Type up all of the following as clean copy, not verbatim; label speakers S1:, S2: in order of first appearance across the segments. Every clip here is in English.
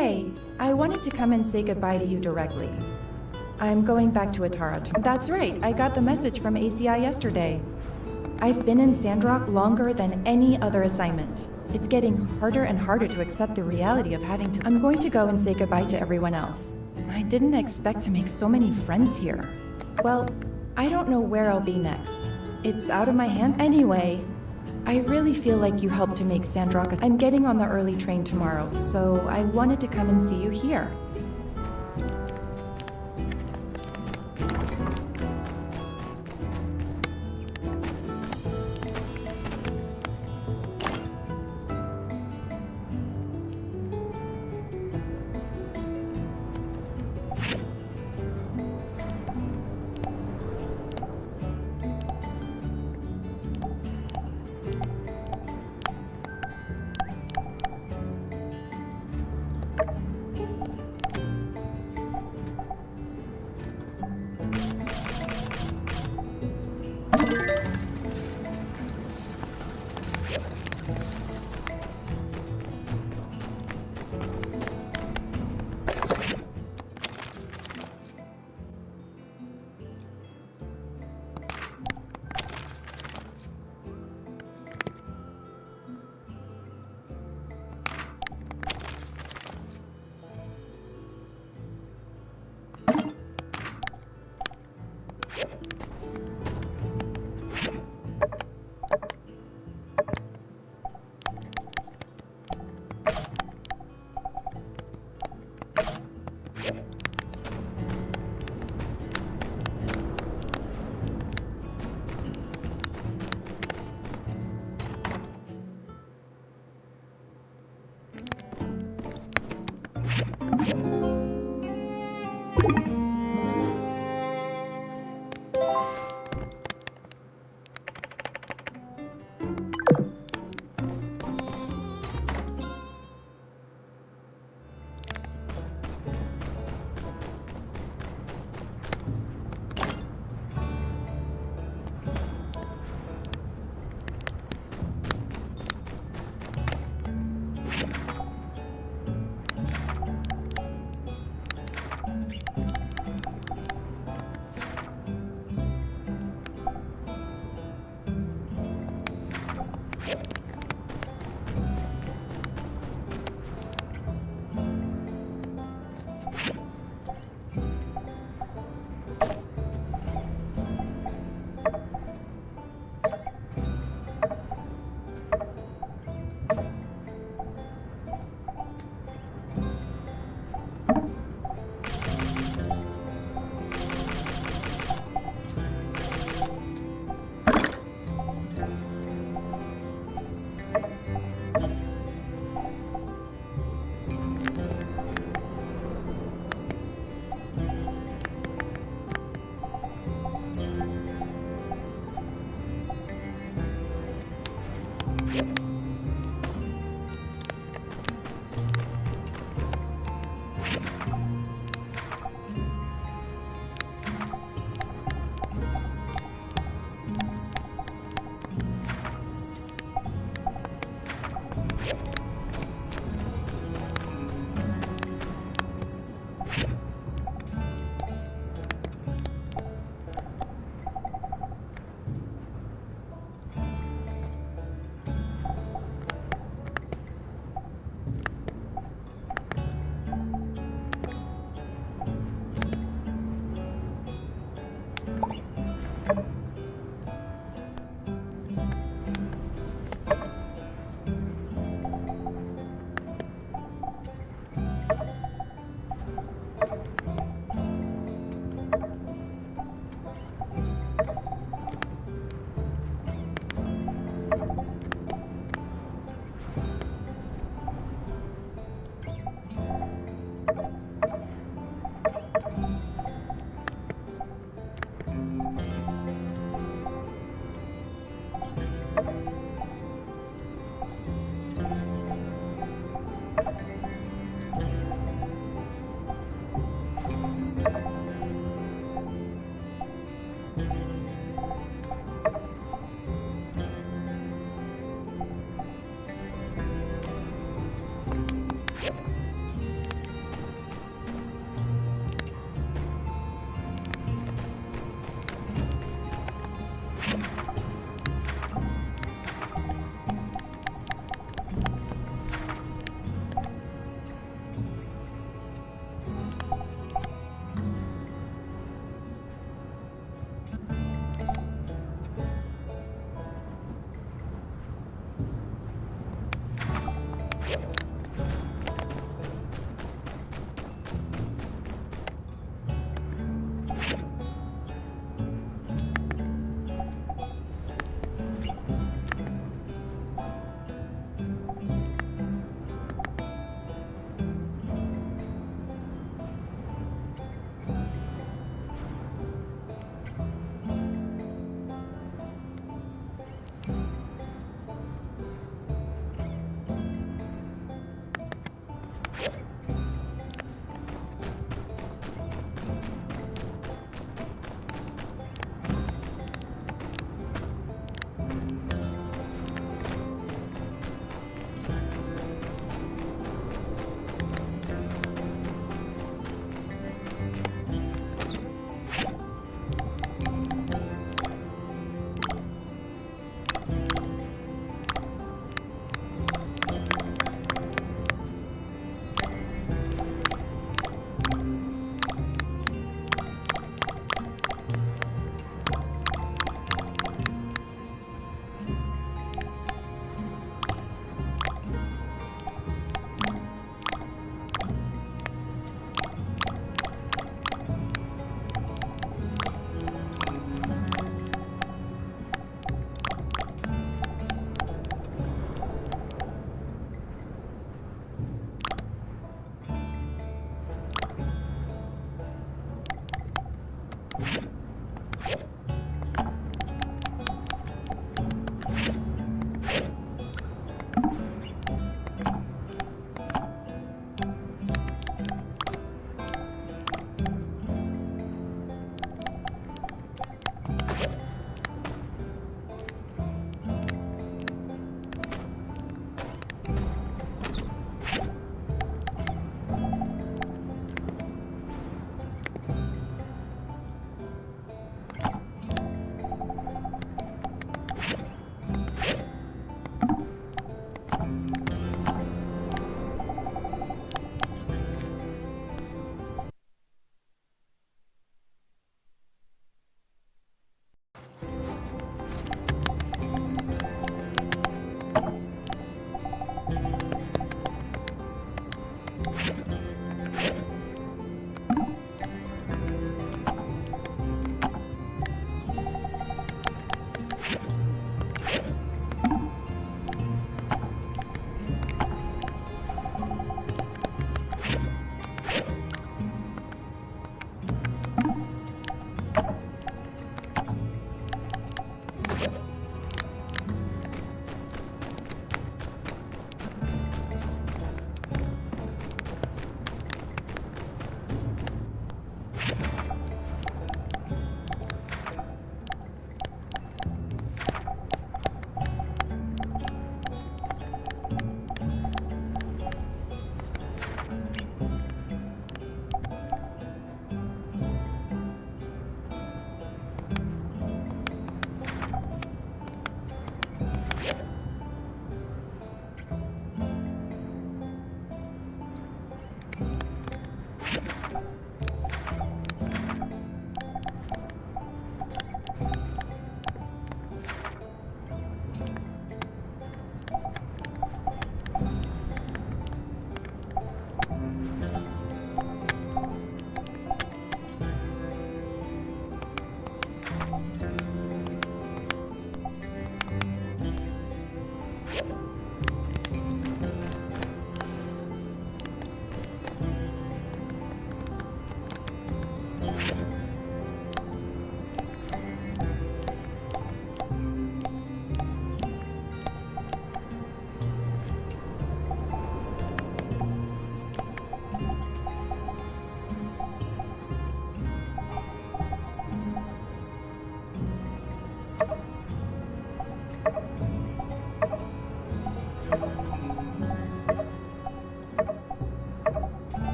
S1: Hey, I wanted to come and say goodbye to you directly. I'm going back to Atara. That's right, I got the message from ACI yesterday. I've been in Sandrock longer than any other assignment. It's getting harder and harder to accept the reality of having to. I'm going to go and say goodbye to everyone else. I didn't expect to make so many friends here. Well, I don't know where I'll be next. It's out of my hands. Anyway, I really feel like you helped to make Sandrock. I'm getting on the early train tomorrow, so I wanted to come and see you here.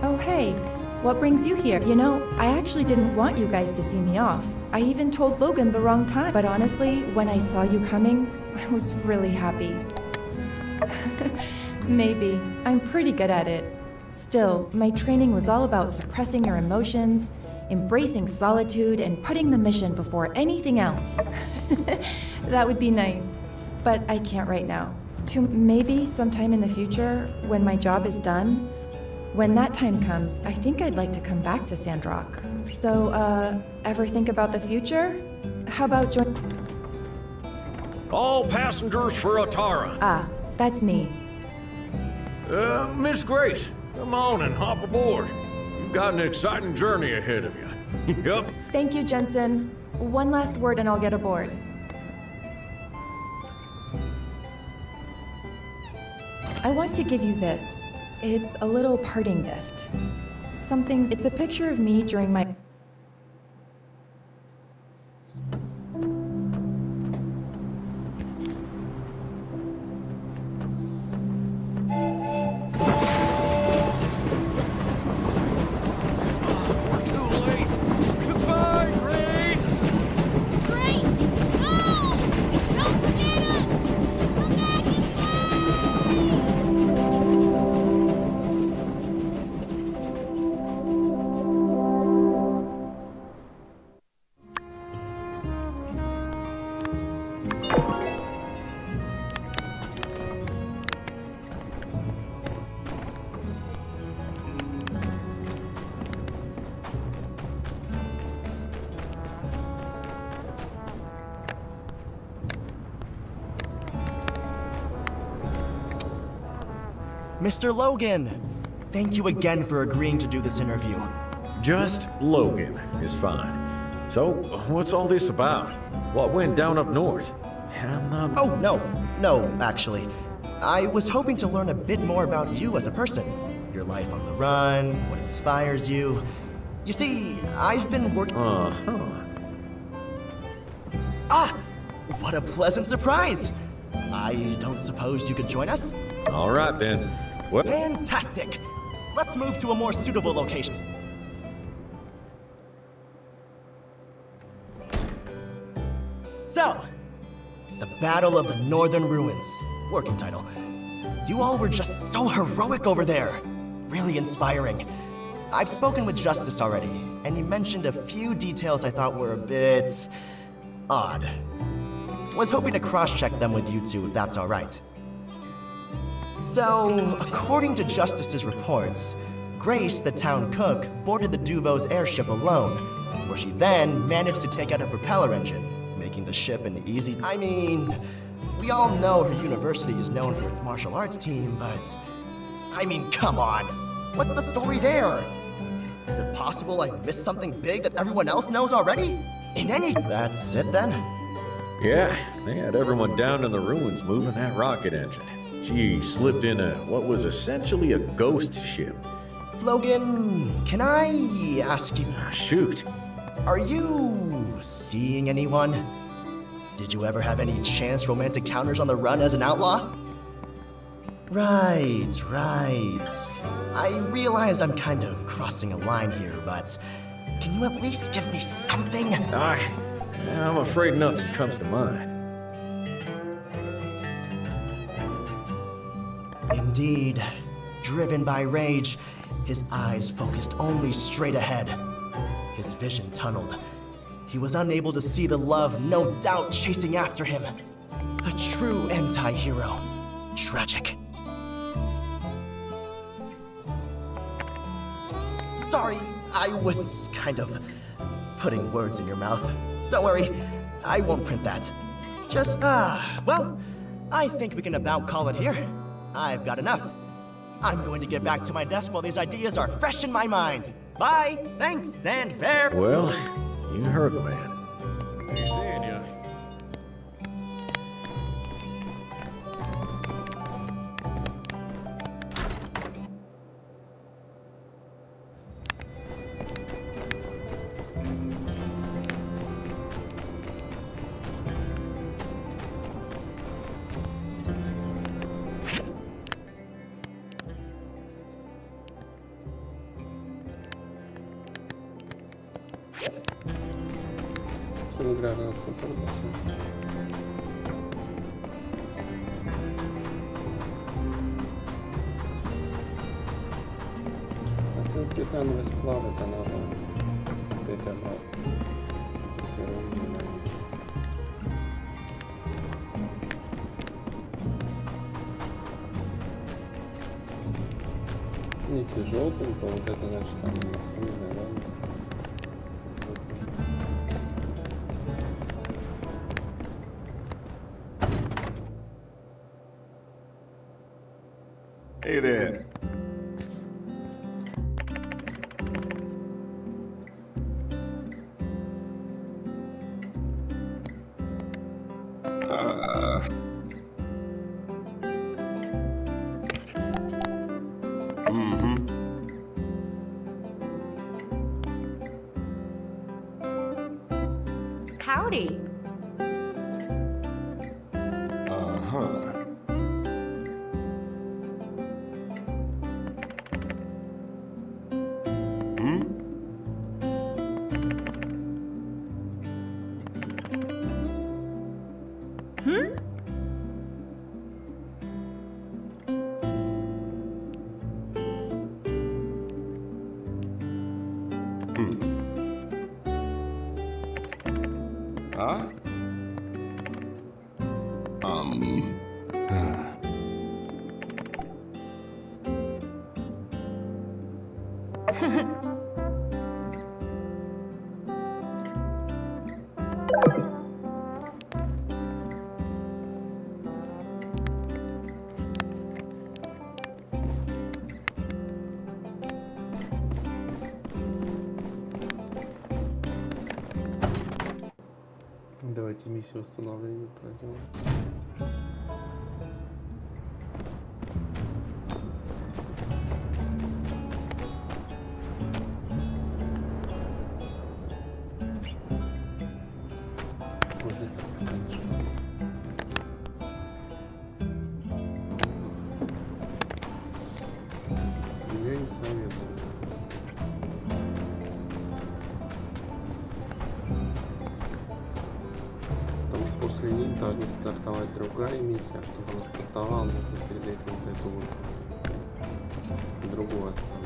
S1: Oh, hey, what brings you here? You know, I actually didn't want you guys to see me off. I even told Logan the wrong time. But honestly, when I saw you coming, I was really happy. Maybe. I'm pretty good at it. Still, my training was all about suppressing your emotions, embracing solitude, and putting the mission before anything else. That would be nice. But I can't right now. Maybe sometime in the future, when my job is done, when that time comes, I think I'd like to come back to Sandrock. So, ever think about the future? How about join—
S2: All passengers for Atara.
S1: Ah, that's me.
S2: Miss Grace, come on and hop aboard. You You've got an exciting journey ahead of you. Yup.
S1: Thank you, Jensen. One last word and I'll get aboard. I want to give you this. It's a little parting gift. It's a picture of me during my...
S2: We're too late. Goodbye, Grace.
S3: Great! No! Don't forget us! Come back and play!
S4: Mr. Logan, thank you again for agreeing to do this interview.
S2: Just Logan is fine. So, what's all this about? What went down up north?
S4: Oh, no, actually. I was hoping to learn a bit more about you as a person. Your life on the run, what inspires you. You see, I've been working... Ah! What a pleasant surprise! I don't suppose you could join us?
S2: All right, then. Well,
S4: Fantastic! Let's move to a more suitable location. So, the Battle of the Northern Ruins. Working title. You all were just so heroic over there. Really inspiring. I've spoken with Justice already, and he mentioned a few details I thought were a bit... odd. Was hoping to cross-check them with you two if that's alright. So, according to Justice's reports, Grace, the town cook, boarded the Duvo's airship alone, where she then managed to take out a propeller engine, making the ship an easy... I mean, we all know her university is known for its martial arts team, but... I mean, come on! What's the story there? Is it possible I missed something big that everyone else knows already? That's it then?
S2: yeah, they had everyone down in the ruins moving that rocket engine. She slipped in what was essentially a ghost ship.
S4: Logan, can I ask you...
S2: Shoot.
S4: Are you... seeing anyone? Did you ever have any chance romantic encounters on the run as an outlaw? Right. I realize I'm kind of crossing a line here, but... can you at least give me something?
S2: I'm afraid nothing comes to mind.
S4: Indeed. Driven by rage, his eyes focused only straight ahead. His vision tunneled. He was unable to see the love no doubt chasing after him. A true anti-hero. Tragic. Sorry, I was kind of putting words in your mouth. Don't worry, I won't print that. Just, well, I think we can about call it here. I've got enough. I'm going to get back to my desk while these ideas are fresh in my mind. Bye, thanks, and fair.
S2: Well, you heard the man. Be seeing ya.
S5: Гражданском корпусе. Оценки титановые сплавы канала. Опять обратно. Если желтым, то вот это значит там основные задания.
S6: Hey there.
S1: Howdy.
S5: Давайте миссию восстановления пройдем. Вот это, конечно. Я не советую. Потому что после них должна стартовать другая миссия, чтобы она стартовала, нужно перед этим вот эту вот другую остановить.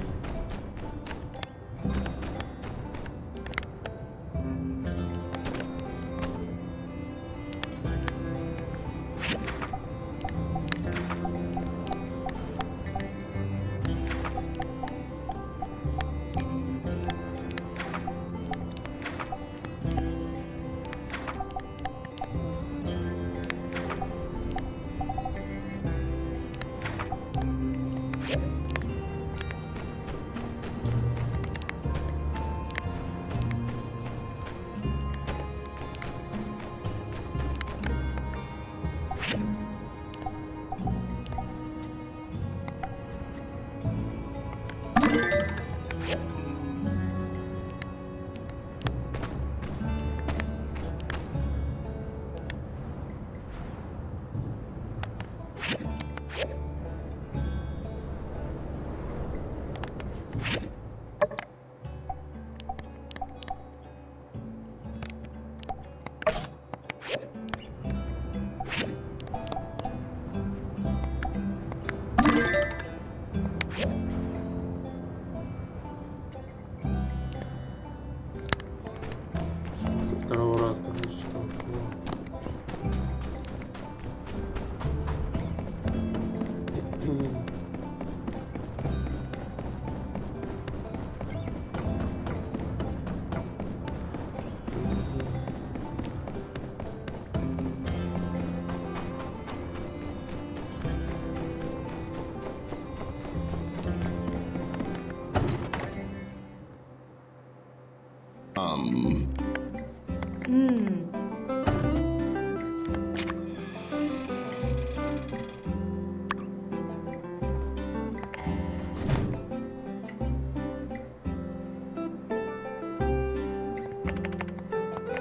S5: Со второго раза так засчитался.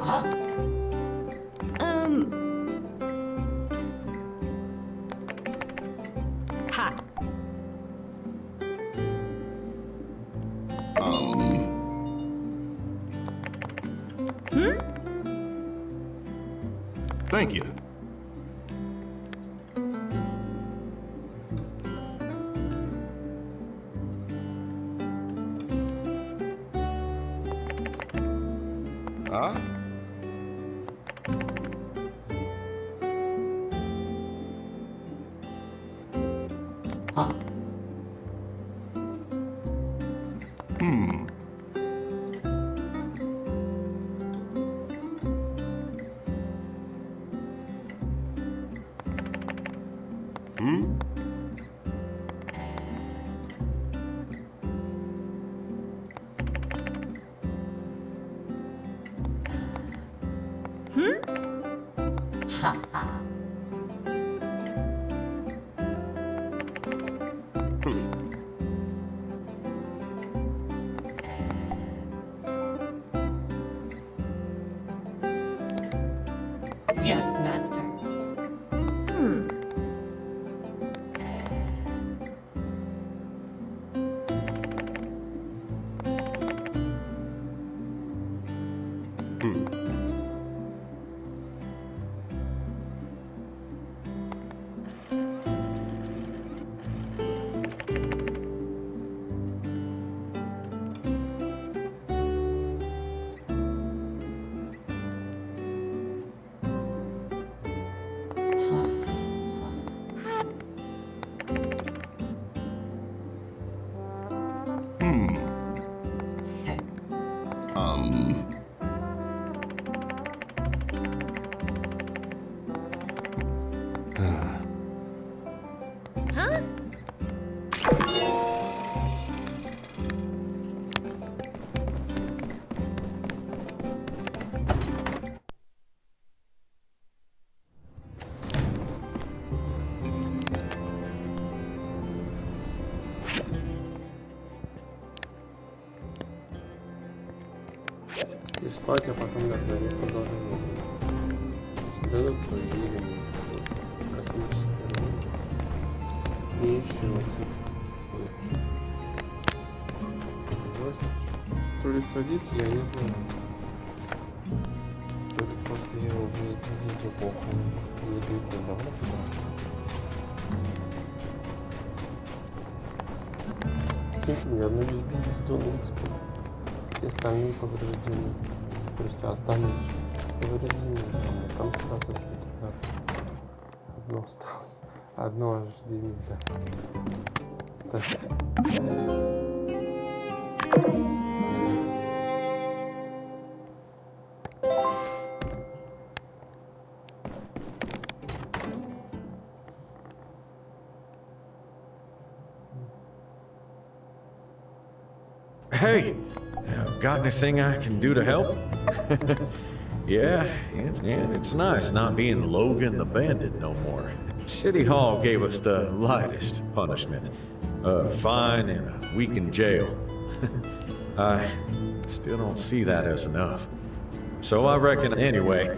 S1: Ha.
S6: Thank you. Huh?
S7: Yes, Master.
S5: И спать, а потом дождались продолжение. Сандроck проверили в космической руине. И еще один. То ли садится, я не знаю. То ли просто я его везде плохо забить давно. Ни одной бездонной экспорт. Все остальные повреждения. То есть остальные повреждения. Там концентрация 115. Одно осталось. Одно рождение, да. Так.
S2: Hey, got anything I can do to help? Yeah, it's nice not being Logan the Bandit no more. City Hall gave us the lightest punishment. A fine and a week in jail. I still don't see that as enough. So I reckon anyway,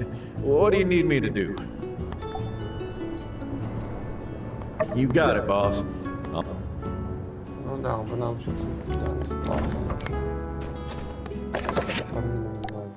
S2: what do you need me to do? You got it, boss.
S5: Ну да, он бы научился всегда бесплатно. Формином не лазит.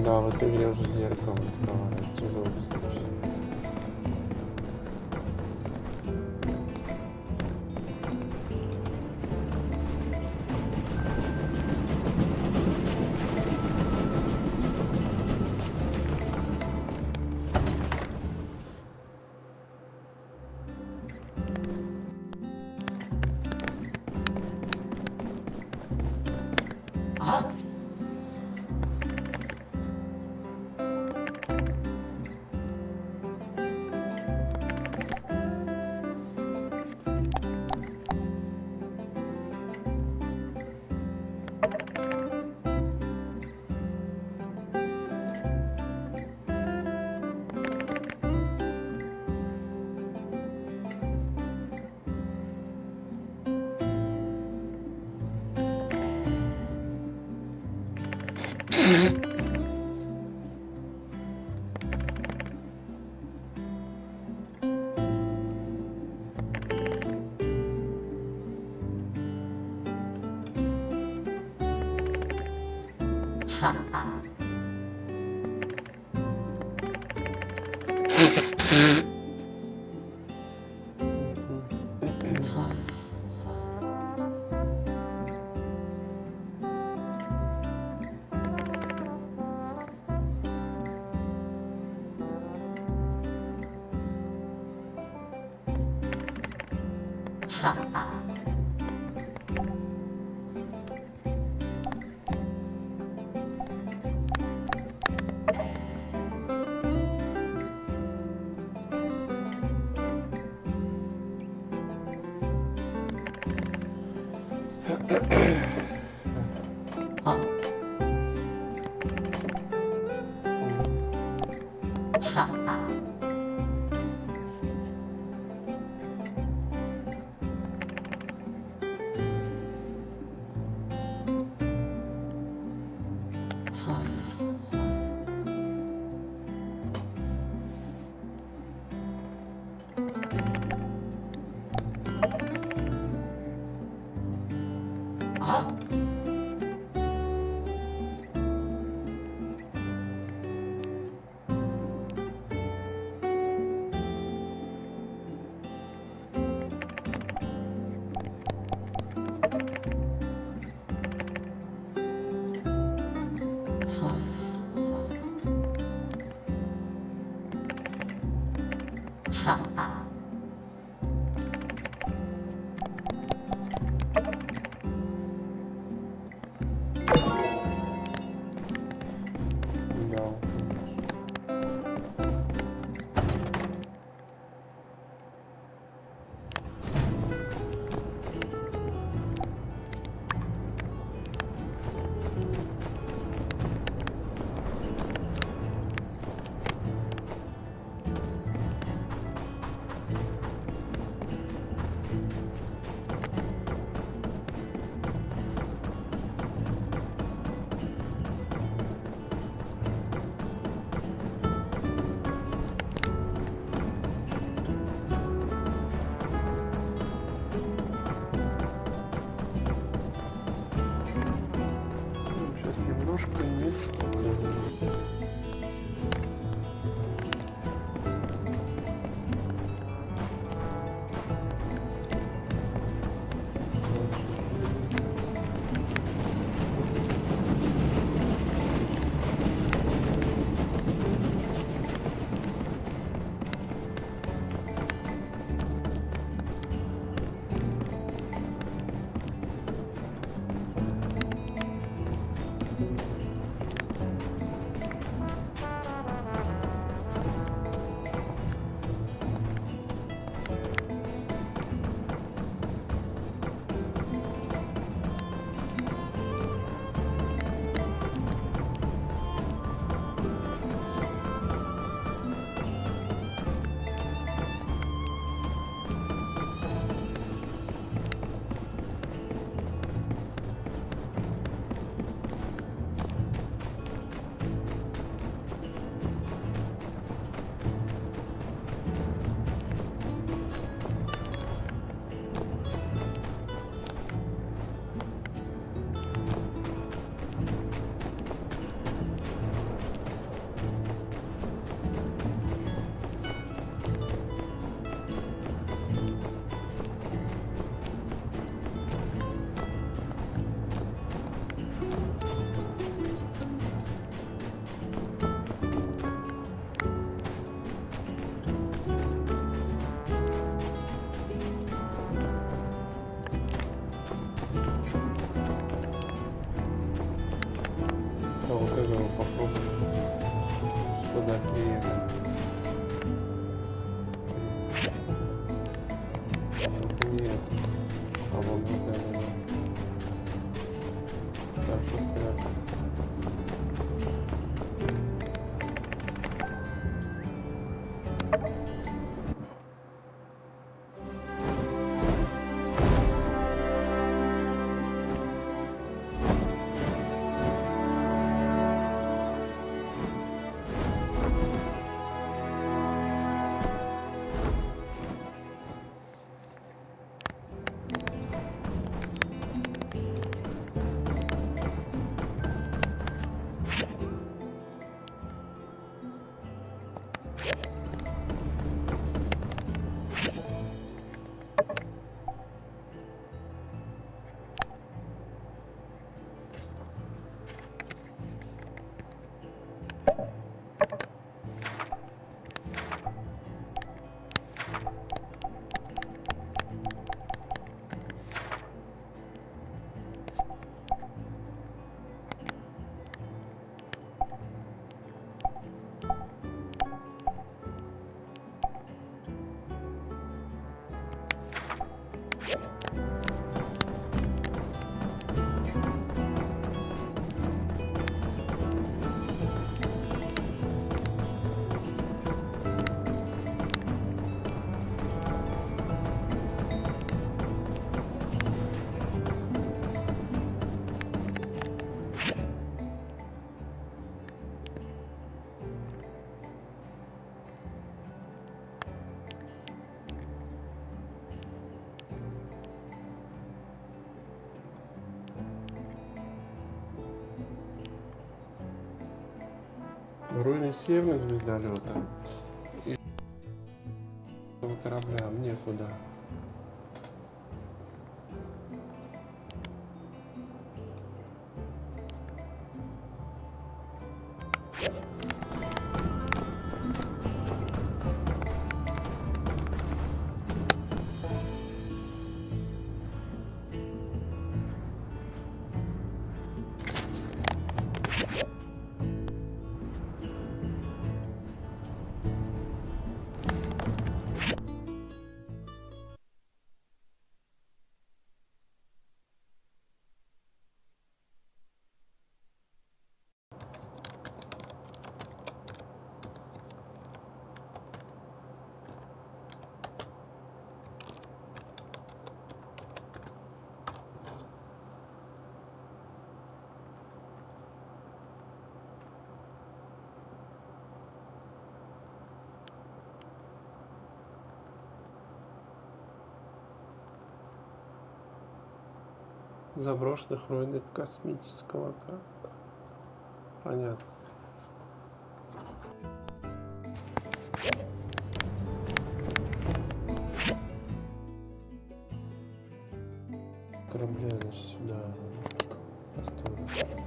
S5: Да, в этой игре уже зеркало разговаривает, тяжелый случай. Да. Сейчас немножко не вспомню. А вот этого попробовать. Что дать клиентам. Только не это. А вот это. Хорошо спрятал. Руины северного звездолета. И корабля мне куда? Заброшенных руинах космического корабля. Понятно. Корабля, значит, сюда построили.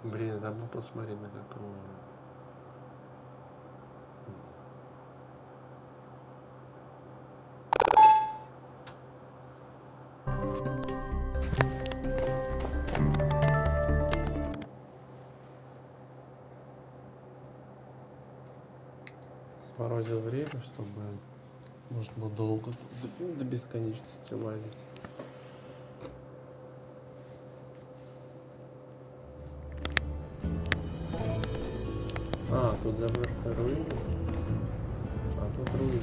S5: Блин, забыл посмотреть на какого. Сморозил время, чтобы можно было долго до бесконечности лазить. А, тут заброшенные руины, а тут руины.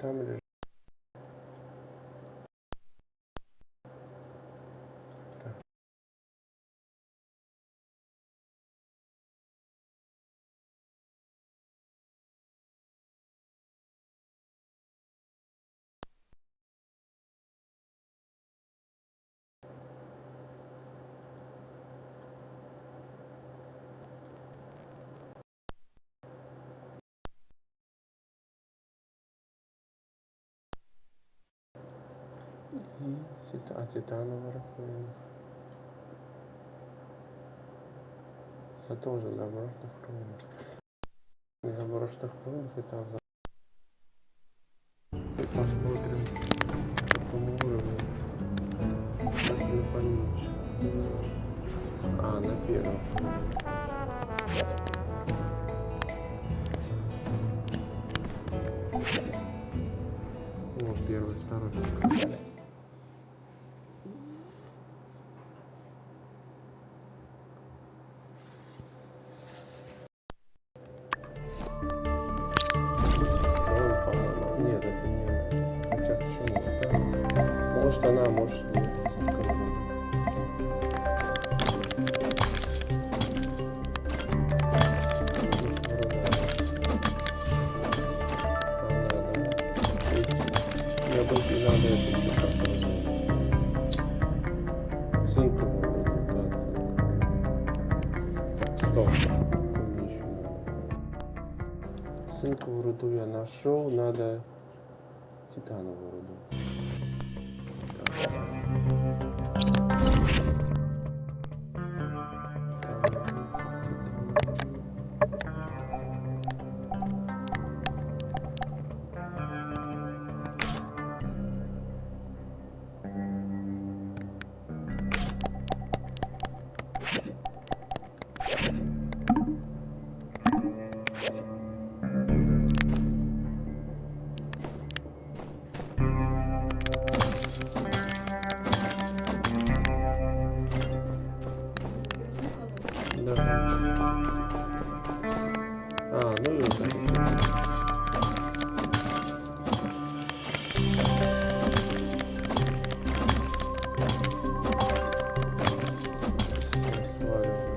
S5: Там лежит. Так. Титановых руин. Это тоже в заброшенных руинах. В заброшенных руинах и там и посмотрим по какому уровню. Как не поменьше. А, на первом. Вот первый, второй. Может она, может нет. Цинковую руду, да, цинковую. Так, стоп. Какую мне еще надо? Цинковую руду я нашел, надо титановую руду. Так. Да. А, ну и вот так. Сваливается.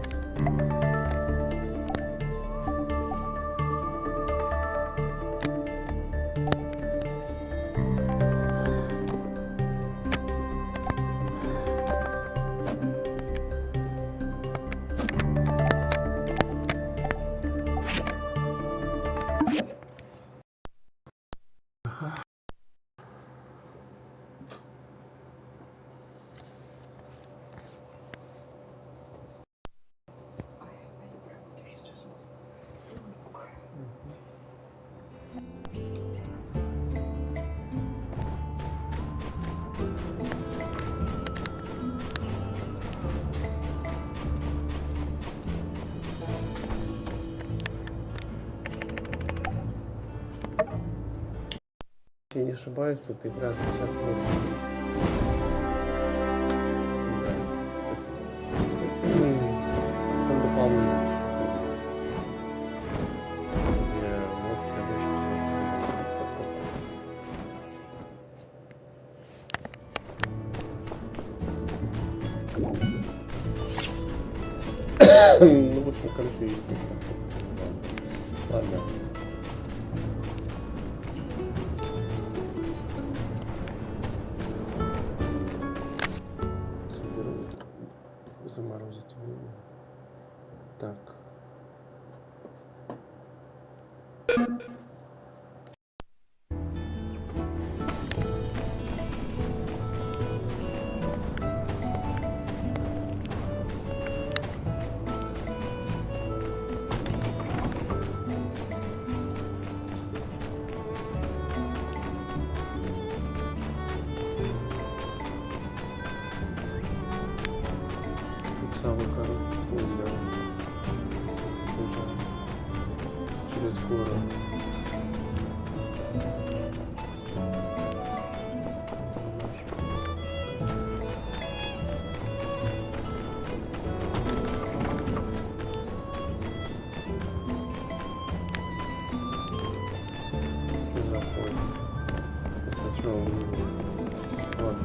S5: Если не ошибаюсь, тут игра 50 минут. Да. То есть... Потом дополнение еще. Где вот следующий 50 минут. Ну, в общем, короче, есть некоторые. Ладно. Заморозить время. Так. Самый короткий путь, да. Через город. Что за поезд? Это что, он... Вот.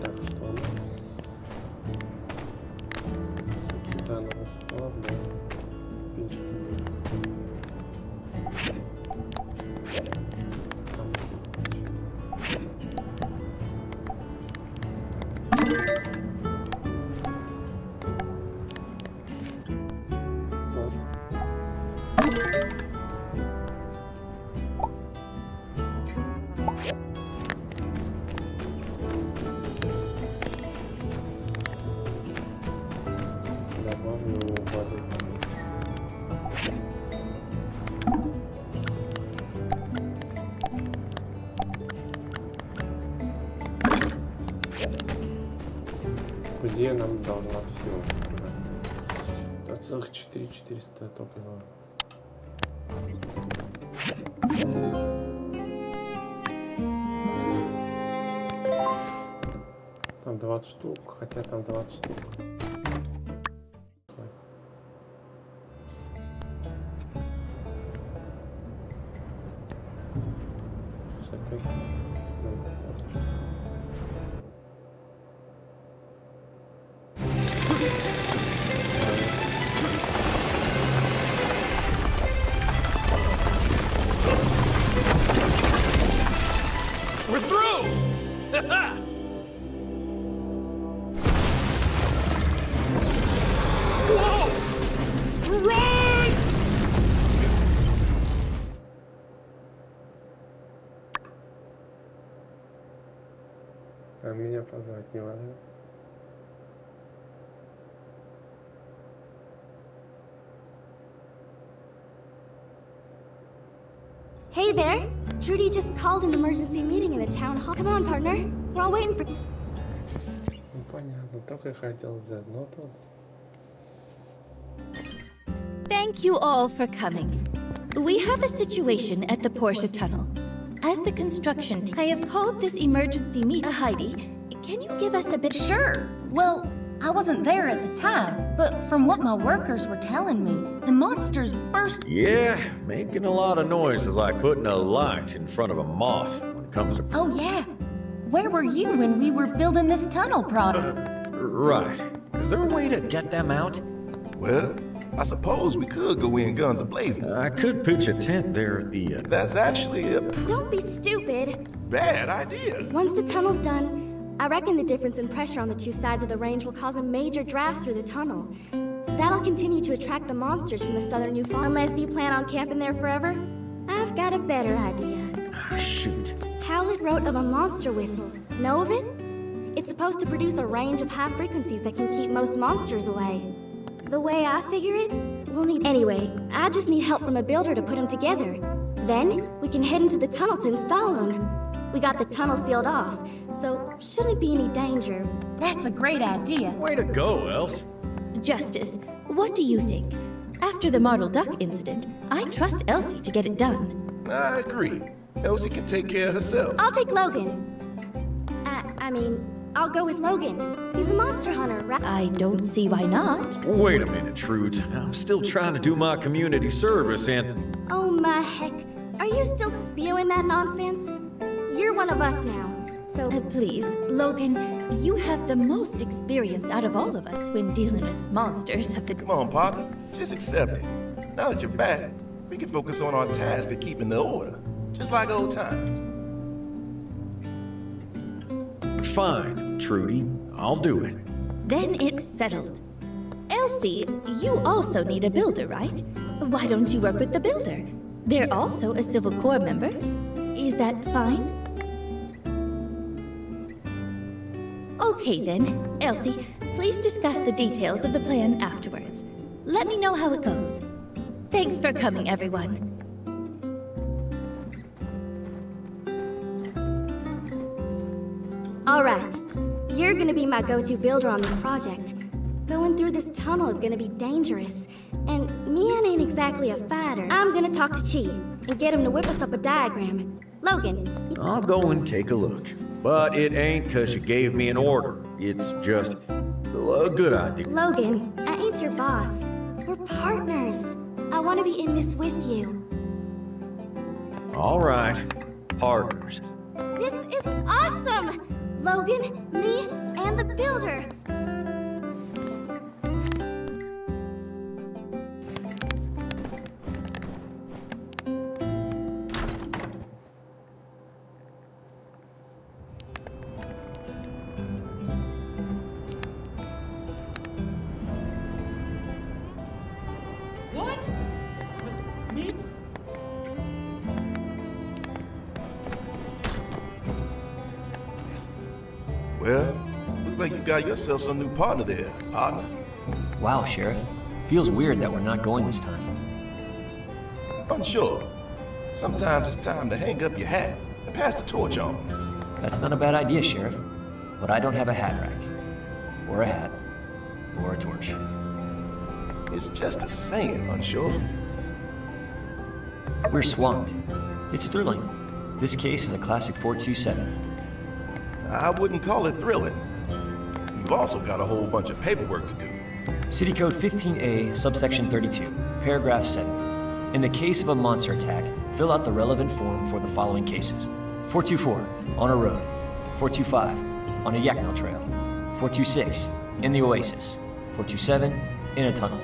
S5: Так, что у нас? Титановый сплав, да. Печка. Там еще вот. Добавлю воды. Где нам должна все? 2,400 топлива. Там 20 штук, хотя там 20 штук. Сейчас опять нам испорчу. Меня позвать не важно.
S3: Hey there! Trudy just called an emergency meeting in the town hall. Come on, partner. We're all waiting for...
S5: Ну понятно, только хотел заодно тут.
S8: Thank you all for coming. We have a situation at the Porsche Tunnel. As the construction team, I have called this emergency meeting. Heidi, can you give us a bit?
S9: Sure. Well, I wasn't there at the time, but from what my workers were telling me, the monsters burst.
S2: Yeah, making a lot of noise is like putting a light in front of a moth when it comes to...
S9: Oh, yeah. Where were you when we were building this tunnel project?
S2: Right. Is there a way to get them out?
S6: Well, I suppose we could go in guns a-blazing.
S2: I could pitch a tent there at the...
S6: That's actually a
S3: Don't be stupid.
S6: bad idea.
S3: Once the tunnel's done, I reckon the difference in pressure on the two sides of the range will cause a major draft through the tunnel. That'll continue to attract the monsters from the southern Newfoundland. Unless you plan on camping there forever, I've got a better idea.
S2: Ah, shoot.
S3: Howlett wrote of a monster whistle. Know of it? It's supposed to produce a range of high frequencies that can keep most monsters away. The way I figure it, we'll need... Anyway, I just need help from a builder to put them together. Then, we can head into the tunnel to install them. We got the tunnel sealed off, so shouldn't be any danger.
S9: That's a great idea.
S2: Way to go, Else.
S8: Justice, what do you think? After the Martel Duck incident, I trust Elsie to get it done.
S6: I agree. Elsie can take care of herself.
S3: I'll take Logan. I mean, I'll go with Logan. He's a monster hunter, right?
S8: I don't see why not.
S2: Wait a minute, Trudes. I'm still trying to do my community service and...
S3: Oh my heck. Are you still spewing that nonsense? You're one of us now, so...
S8: Please, Logan, you have the most experience out of all of us when dealing with monsters of the...
S6: Come on, partner. Just accept it. Now that you're back, we can focus on our task of keeping the order. Just like old times.
S2: Fine, Trudy. I'll do it.
S8: Then it's settled. Elsie, you also need a builder, right? Why don't you work with the builder? They're also a Civil Corps member. Is that fine? Okay then, Elsie, please discuss the details of the plan afterwards. Let me know how it goes. Thanks for coming, everyone.
S3: All right. You're gonna be my go-to builder on this project. Going through this tunnel is gonna be dangerous. And Mian ain't exactly a fighter. I'm gonna talk to Chi and get him to whip us up a diagram. Logan,
S2: I'll go and take a look. But it ain't 'cause you gave me an order. It's just a good idea.
S3: Logan, I ain't your boss. We're partners. I want to be in this with you.
S2: All right, partners.
S3: This is awesome! Logan, me, and the builder.
S6: Well, looks like you got yourself some new partner there, partner.
S10: Wow, Sheriff. Feels weird that we're not going this time.
S6: Unsure. Sometimes it's time to hang up your hat and pass the torch on.
S10: That's not a bad idea, Sheriff. But I don't have a hat rack. Or a hat. Or a torch.
S6: It's just a saying, Unsure.
S10: We're swamped. It's thrilling. This case is a classic 427.
S6: I wouldn't call it thrilling. You've also got a whole bunch of paperwork to do.
S10: City Code 15A, subsection 32, paragraph 7. In the case of a monster attack, fill out the relevant form for the following cases. 424, on a road. 425, on a Yaknel trail. 426, in the oasis. 427, in a tunnel.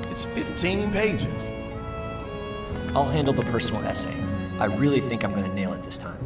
S6: It's 15 pages.
S10: I'll handle the personal essay. I really think I'm gonna nail it this time.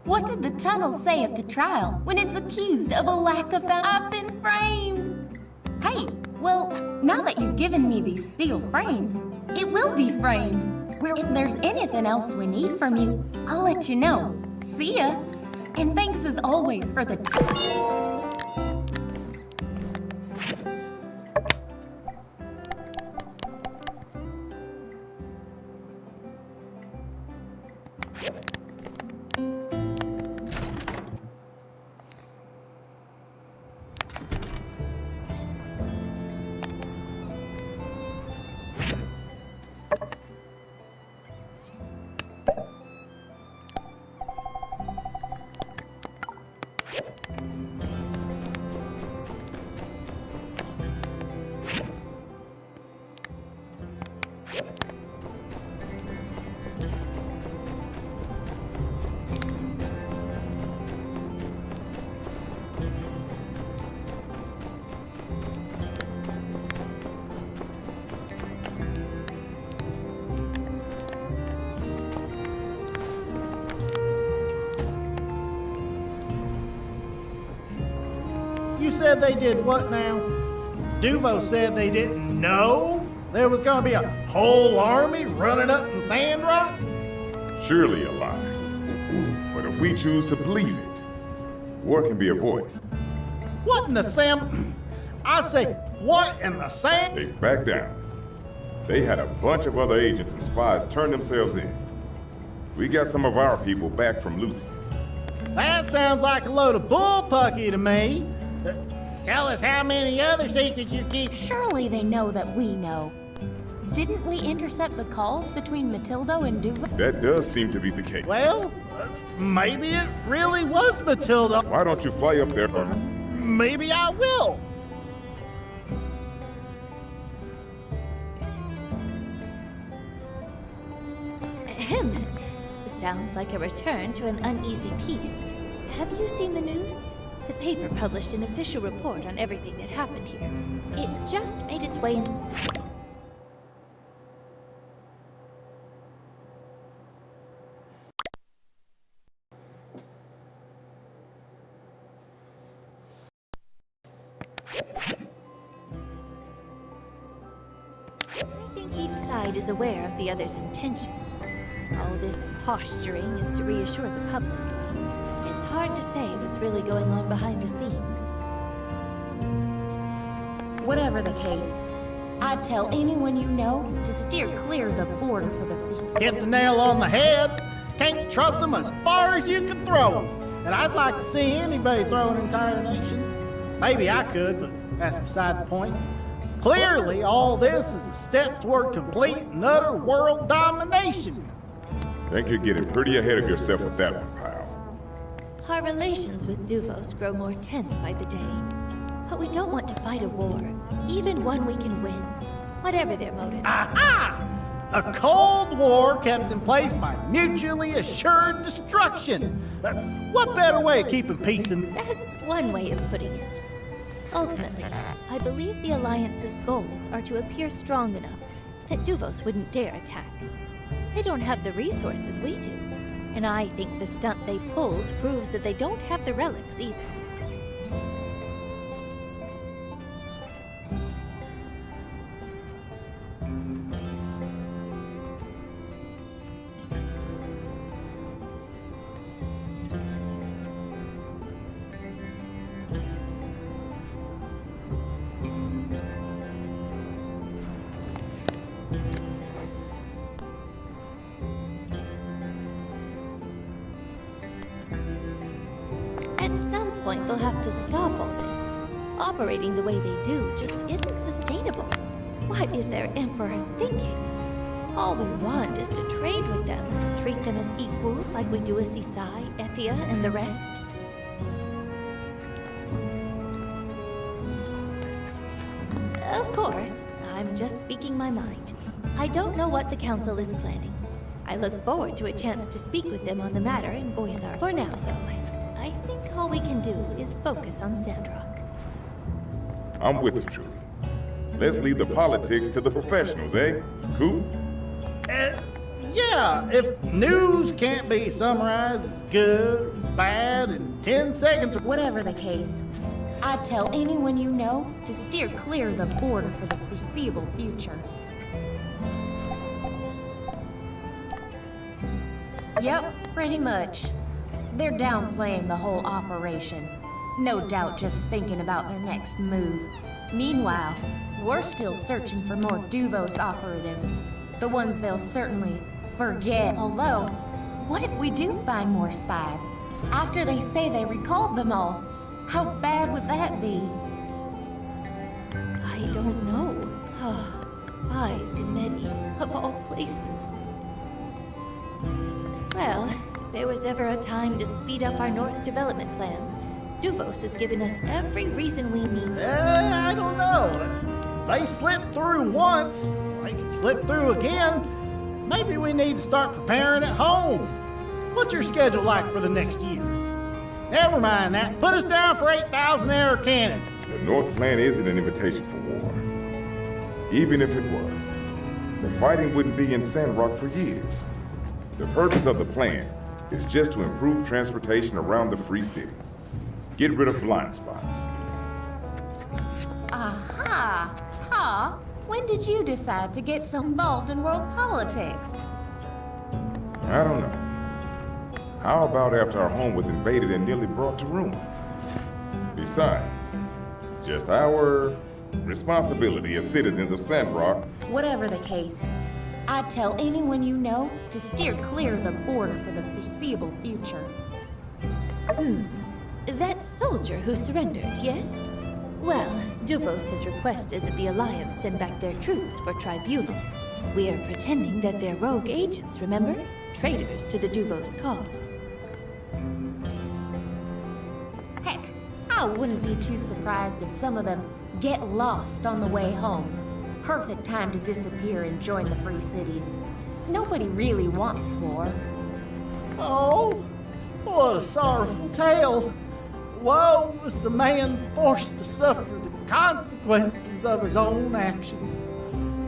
S9: What did the tunnel say at the trial when it's accused of a lack of I've been framed? Hey, well, now that you've given me these steel frames, it will be framed. Well, if there's anything else we need from you, I'll let you know. See ya. And thanks as always for the...
S11: You said they did what now? Duvo said they didn't know there was gonna be a whole army running up in Sandrock?
S12: Surely a lie. But if we choose to believe it, war can be avoided.
S11: What in the Sam? I say, what in the Sam?
S12: They back down. They had a bunch of other agents and spies turn themselves in. We got some of our people back from Lucy.
S11: That sounds like a load of bullpucky to me. Tell us how many other secrets you keep.
S9: Surely they know that we know. Didn't we intercept the calls between Matilda and Duvo?
S12: That does seem to be the case.
S11: Well, maybe it really was Matilda.
S12: Why don't you fly up there?
S11: Maybe I will.
S8: Ahem. Sounds like a return to an uneasy peace. Have you seen the news? The paper published an official report on everything that happened here. It just made its way into... I think each side is aware of the other's intentions. All this posturing is to reassure the public. It's hard to say what's really going on behind the scenes.
S9: Whatever the case, I'd tell anyone you know to steer clear of the border for the...
S11: Hit the nail on the head. Can't trust them as far as you can throw them. And I'd like to see anybody throw an entire nation. Maybe I could, but that's beside the point. Clearly, all this is a step toward complete and utter world domination.
S12: Think you're getting pretty ahead of yourself with that one, pal.
S8: Our relations with Duvos grow more tense by the day. But we don't want to fight a war, even one we can win, whatever their motive.
S11: Aha! A Cold War kept in place by mutually assured destruction. What better way of keeping peace in...
S8: That's one way of putting it. Ultimately, I believe the Alliance's goals are to appear strong enough that Duvos wouldn't dare attack. They don't have the resources we do, and I think the stunt they pulled proves that they don't have the relics either. At some point, they'll have to stop all this. Operating the way they do just isn't sustainable. What is their Emperor thinking? All we want is to trade with them, treat them as equals like we do with Sisai, Ethia, and the rest. Of course, I'm just speaking my mind. I don't know what the Council is planning. I look forward to a chance to speak with them on the matter and voice our... For now, though, I think all we can do is focus on Sandrock.
S12: I'm with you, Julie. Let's leave the politics to the professionals, eh? Cool?
S11: Yeah, if news can't be summarized as good, bad in 10 seconds.
S9: Whatever the case, I'd tell anyone you know to steer clear of the border for the foreseeable future. Yep, pretty much. They're downplaying the whole operation. No doubt just thinking about their next move. Meanwhile, we're still searching for more Duvos operatives. The ones they'll certainly forget. Although, what if we do find more spies? After they say they recalled them all, how bad would that be?
S8: I don't know. Spies in Medi, of all places. Well, if there was ever a time to speed up our North development plans, Duvos has given us every reason we need.
S11: I don't know. They slipped through once. They can slip through again. Maybe we need to start preparing at home. What's your schedule like for the next year? Never mind that. Put us down for 8,000 arrow cannons.
S12: The North plan isn't an invitation for war. Even if it was, the fighting wouldn't be in Sandrock for years. The purpose of the plan is just to improve transportation around the free cities. Get rid of blind spots.
S9: Aha! Pa, when did you decide to get so involved in world politics?
S12: I don't know. How about after our home was invaded and nearly brought to ruin? Besides, just our responsibility as citizens of Sandrock.
S9: Whatever the case, I'd tell anyone you know to steer clear of the border for the foreseeable future.
S8: That soldier who surrendered, yes? Well, Duvos has requested that the Alliance send back their troops for tribunal. We are pretending that they're rogue agents, remember? Traitors to the Duvos cause.
S9: Heck, I wouldn't be too surprised if some of them get lost on the way home. Perfect time to disappear and join the free cities. Nobody really wants war.
S11: Oh, what a sorrowful tale. Woe is the man forced to suffer the consequences of his own actions.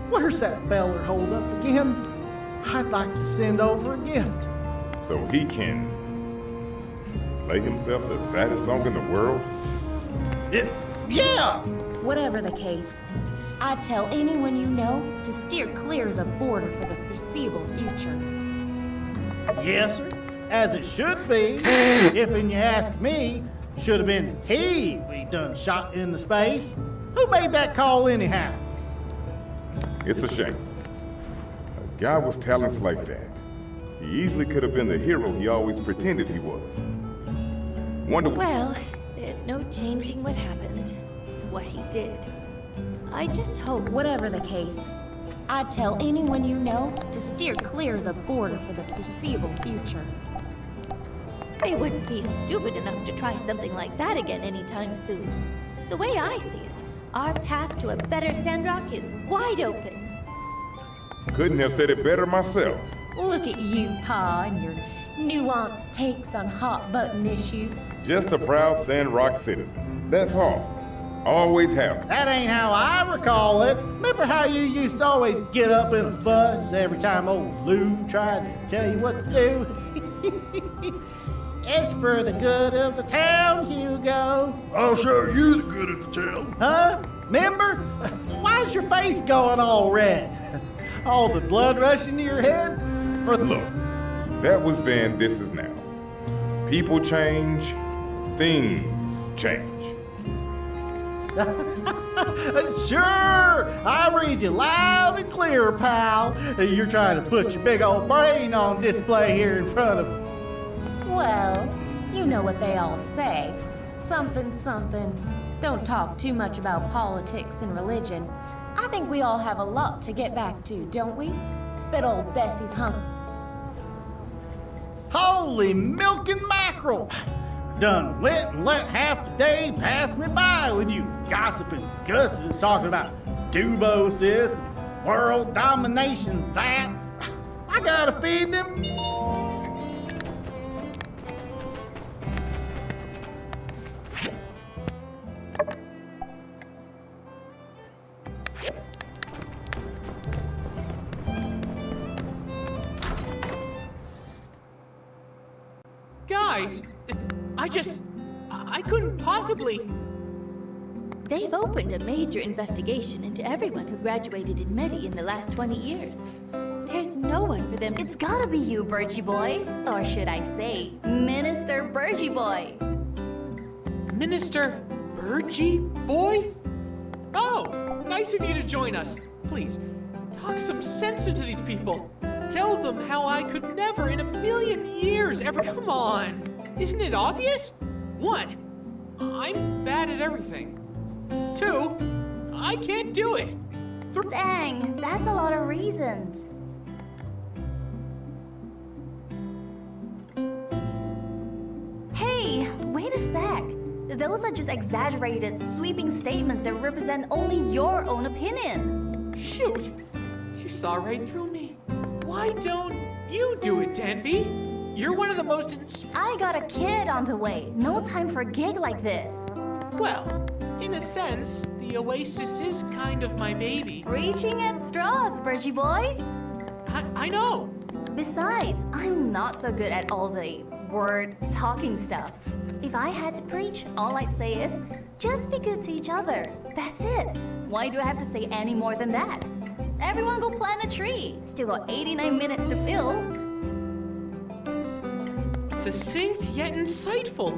S11: Where's that feller holed up again? I'd like to send over a gift.
S12: So he can play himself the saddest song in the world?
S11: Yeah!
S9: Whatever the case, I'd tell anyone you know to steer clear of the border for the foreseeable future.
S11: Yes, sir. As it should be. If and you ask me, should have been he we done shot into space. Who made that call anyhow?
S12: It's a shame. A guy with talents like that, he easily could have been the hero he always pretended he was.
S8: Well, there's no changing what happened, what he did. I just hope.
S9: Whatever the case, I'd tell anyone you know to steer clear of the border for the foreseeable future.
S8: They wouldn't be stupid enough to try something like that again anytime soon. The way I see it, our path to a better Sandrock is wide open.
S12: Couldn't have said it better myself.
S9: Look at you, Pa, and your nuanced takes on hot-button issues.
S12: Just a proud Sandrock citizen. That's all. Always have.
S11: That ain't how I recall it. Remember how you used to always get up in a fuss every time old Lou tried to tell you what to do? It's for the good of the town, Hugo.
S6: I'll show you the good of the town.
S11: Huh? Remember? Why's your face going all red? All the blood rushing to your head?
S12: Look, that was then, this is now. People change, things change.
S11: Sure, I read you loud and clear, pal. You're trying to put your big old brain on display here in front of me.
S9: Well, you know what they all say. Something, something. Don't talk too much about politics and religion. I think we all have a lot to get back to, don't we? Bet old Bessie's hungry.
S11: Holy milk and mackerel! Done went and let half the day pass me by with you gossiping gusses talking about Duvos this, world domination that. I gotta feed them.
S13: Guys, I couldn't possibly.
S8: They've opened a major investigation into everyone who graduated in Medi in the last 20 years. There's no one for them.
S9: It's gotta be you, Birgie Boy. Or should I say, Minister Birgie Boy.
S13: Minister Birgie Boy? Oh, nice of you to join us. Please, talk some sense into these people. Tell them how I could never in a million years ever. Come on. Isn't it obvious? 1, I'm bad at everything. 2, I can't do it.
S9: Dang, that's a lot of reasons. Hey, wait a sec. Those are just exaggerated, sweeping statements that represent only your own opinion.
S13: Shoot! You saw right through me. Why don't you do it, Danby? You're one of the most
S9: I got a kid on the way. No time for a gig like this.
S13: Well, in a sense, the Oasis is kind of my baby.
S9: Reaching at straws, Birgie Boy.
S13: I know.
S9: Besides, I'm not so good at all the word-talking stuff. If I had to preach, all I'd say is, just be good to each other. That's it. Why do I have to say any more than that? Everyone go plant a tree. Still got 89 minutes to fill.
S13: Succinct yet insightful.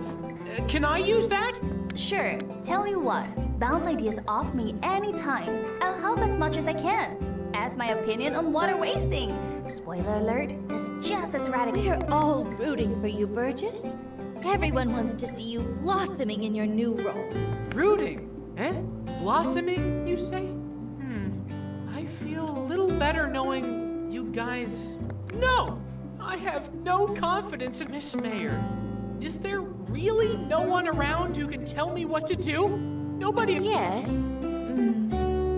S13: Can I use that?
S9: Sure. Tell you what, bounce ideas off me anytime. I'll help as much as I can. Ask my opinion on water wasting. Spoiler alert, it's just as radical.
S8: We're all rooting for you, Burgess. Everyone wants to see you blossoming in your new role.
S13: Rooting? Eh? Blossoming, you say? I feel a little better knowing you guys... No! I have no confidence in Miss Mayor. Is there really no one around who can tell me what to do? Nobody...
S8: Yes.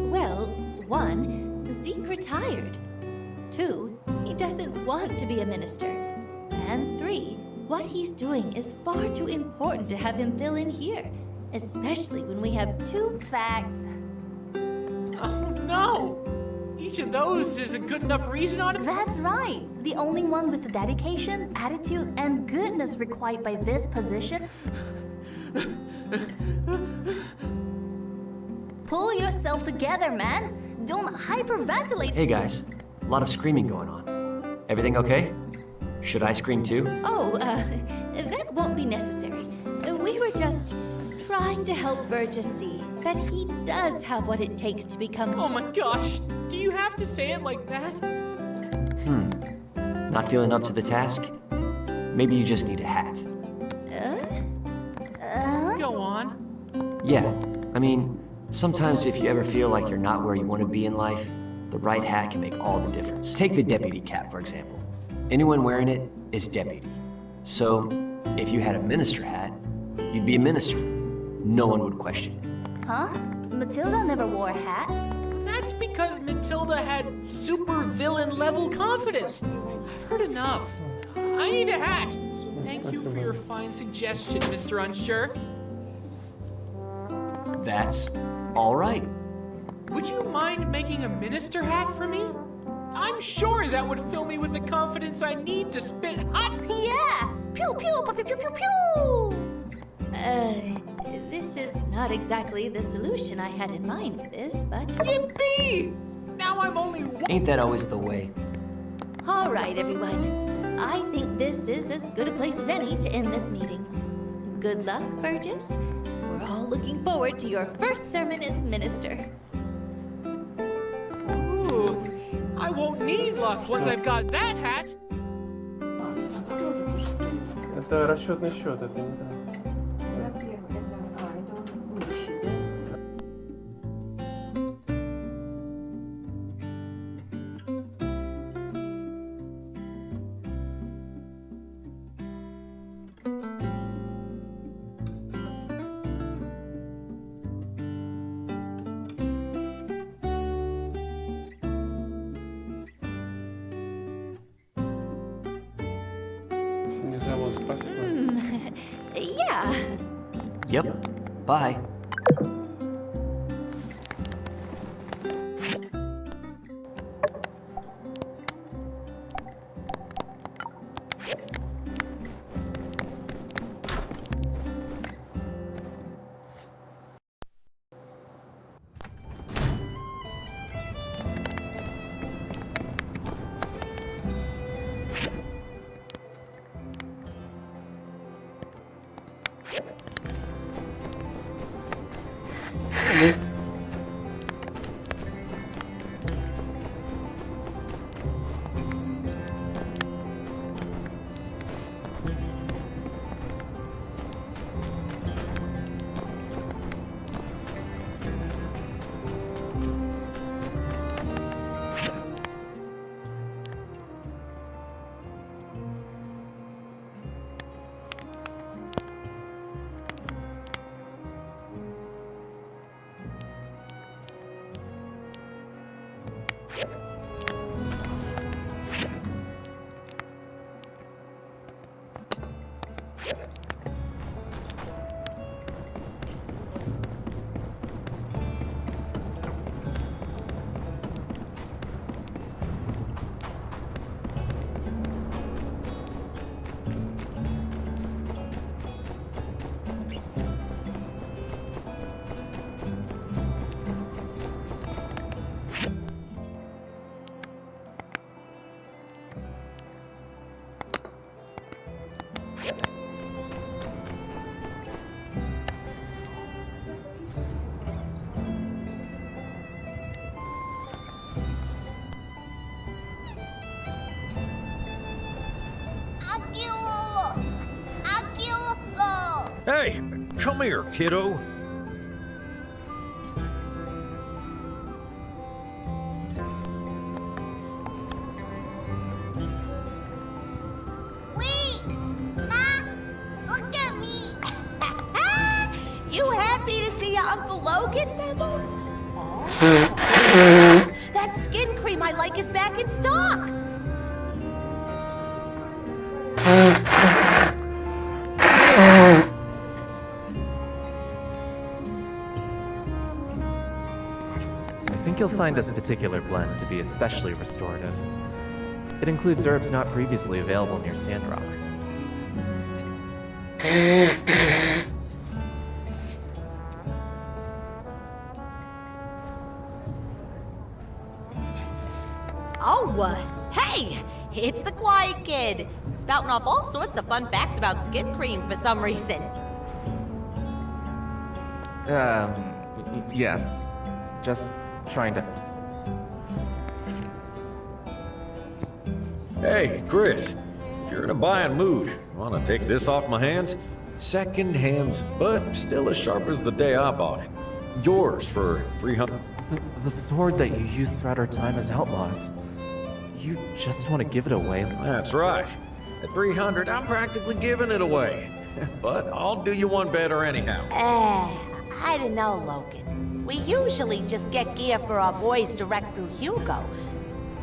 S8: Well, 1, Zeke retired. 2, he doesn't want to be a minister. And 3, what he's doing is far too important to have him fill in here, especially when we have 2
S9: facts.
S13: Oh no! Each of those is a good enough reason on it?
S9: That's right. The only one with the dedication, attitude, and goodness required by this position. Pull yourself together, man. Don't hyperventilate.
S10: Hey guys, a lot of screaming going on. Everything okay? Should I scream too?
S8: Oh, that won't be necessary. We were just trying to help Burgess see that he does have what it takes to become...
S13: Oh my gosh! Do you have to say it like that?
S10: Not feeling up to the task? Maybe you just need a hat.
S13: Go on.
S10: Yeah, I mean, sometimes if you ever feel like you're not where you want to be in life, the right hat can make all the difference. Take the deputy cap, for example. Anyone wearing it is deputy. So, if you had a minister hat, you'd be a minister. No one would question you.
S9: Huh? Matilda never wore a hat.
S13: That's because Matilda had super villain level confidence. I've heard enough. I need a hat. Thank you for your fine suggestion, Mr. Unsure.
S10: That's all right.
S13: Would you mind making a minister hat for me? I'm sure that would fill me with the confidence I need to spit hot.
S9: Yeah! Pew pew pew pew pew pew!
S8: This is not exactly the solution I had in mind for this, but...
S13: Yippee! Now I'm only one...
S10: Ain't that always the way?
S8: All right, everyone. I think this is as good a place as any to end this meeting. Good luck, Burgess. We're all looking forward to your first sermon as minister.
S13: Ooh, I won't need luck once I've got that hat.
S5: Это расчетный счет, это не так. Не забыл, спасибо.
S8: Yeah.
S10: Yep. Bye.
S2: Hey, come here, kiddo.
S8: Wait! Ma! Look at me! You happy to see your Uncle Logan, Pebbles? Oh. That skin cream I like is back in stock!
S14: I think you'll find this particular blend to be especially restorative. It includes herbs not previously available near Sandrock.
S8: Oh, hey! It's the quiet kid, spouting off all sorts of fun facts about skin cream for some reason.
S14: Yes. Just trying to...
S2: Hey, Chris, if you're in a buying mood, want to take this off my hands? Second hands, but still as sharp as the day I bought it. Yours for 300.
S14: The sword that you used throughout our time as outlaws. You just want to give it away?
S2: That's right. At 300, I'm practically giving it away. But I'll do you one better anyhow.
S8: I don't know, Logan. We usually just get gear for our boys direct through Hugo.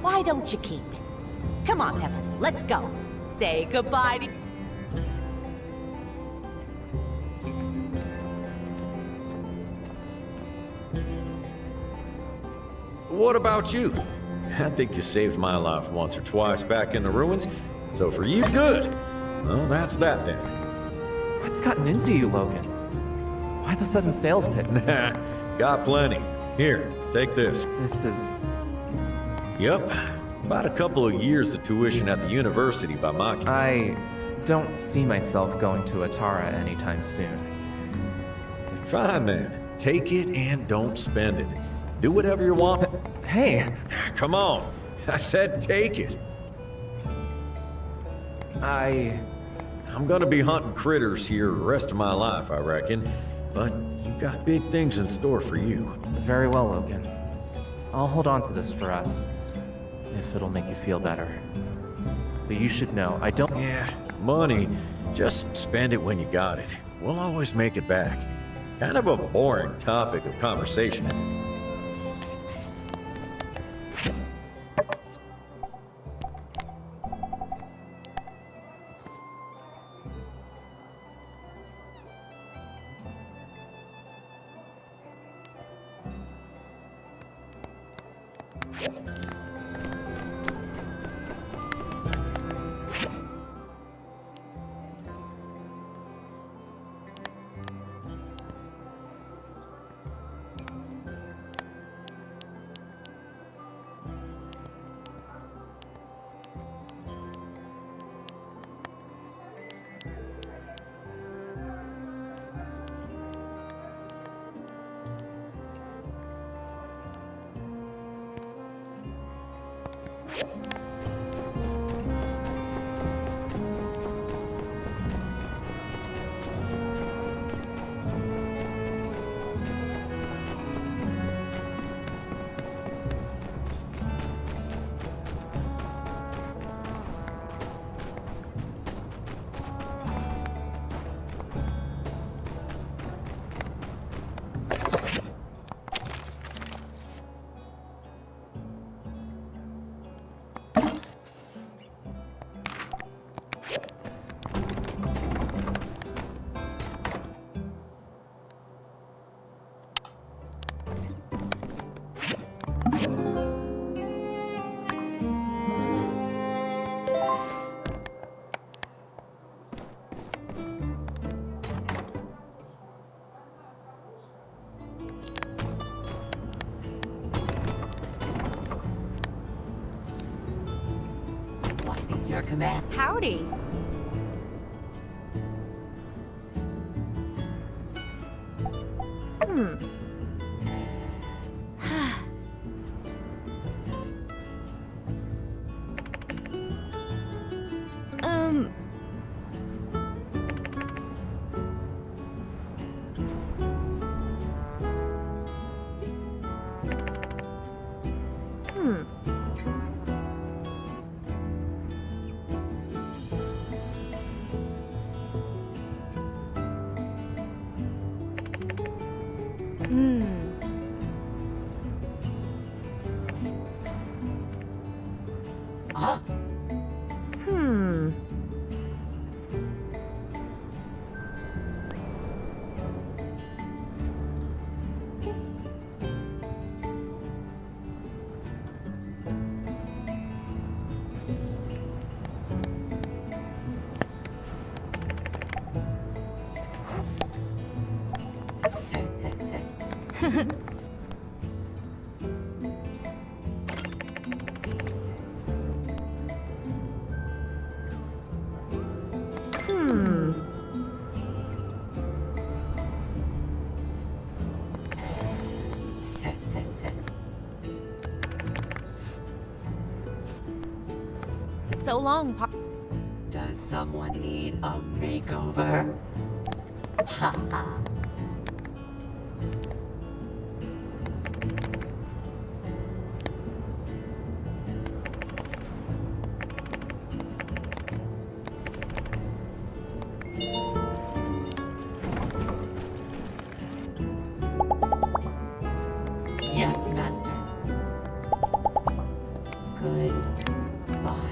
S8: Why don't you keep it? Come on, Pebbles, let's go. Say goodbye to...
S2: What about you? I think you saved my life once or twice back in the ruins, so for you, good. Well, that's that then.
S14: What's gotten into you, Logan? Why the sudden sales pitch?
S2: Nah, got plenty. Here, take this.
S14: This is...
S2: Yep, about a couple of years of tuition at the university by my...
S14: I don't see myself going to Atara anytime soon.
S2: Fine then. Take it and don't spend it. Do whatever you want.
S14: Hey!
S2: Come on. I said take it. I'm gonna be hunting critters here the rest of my life, I reckon. But you got big things in store for you.
S14: Very well, Logan. I'll hold on to this for us, if it'll make you feel better. But you should know, I don't...
S2: Yeah, money. Just spend it when you got it. We'll always make it back. Kind of a boring topic of conversation.
S7: Your command.
S9: Howdy. So long,
S7: Does someone need a makeover? Ha ha. Yes, Master. Goodbye.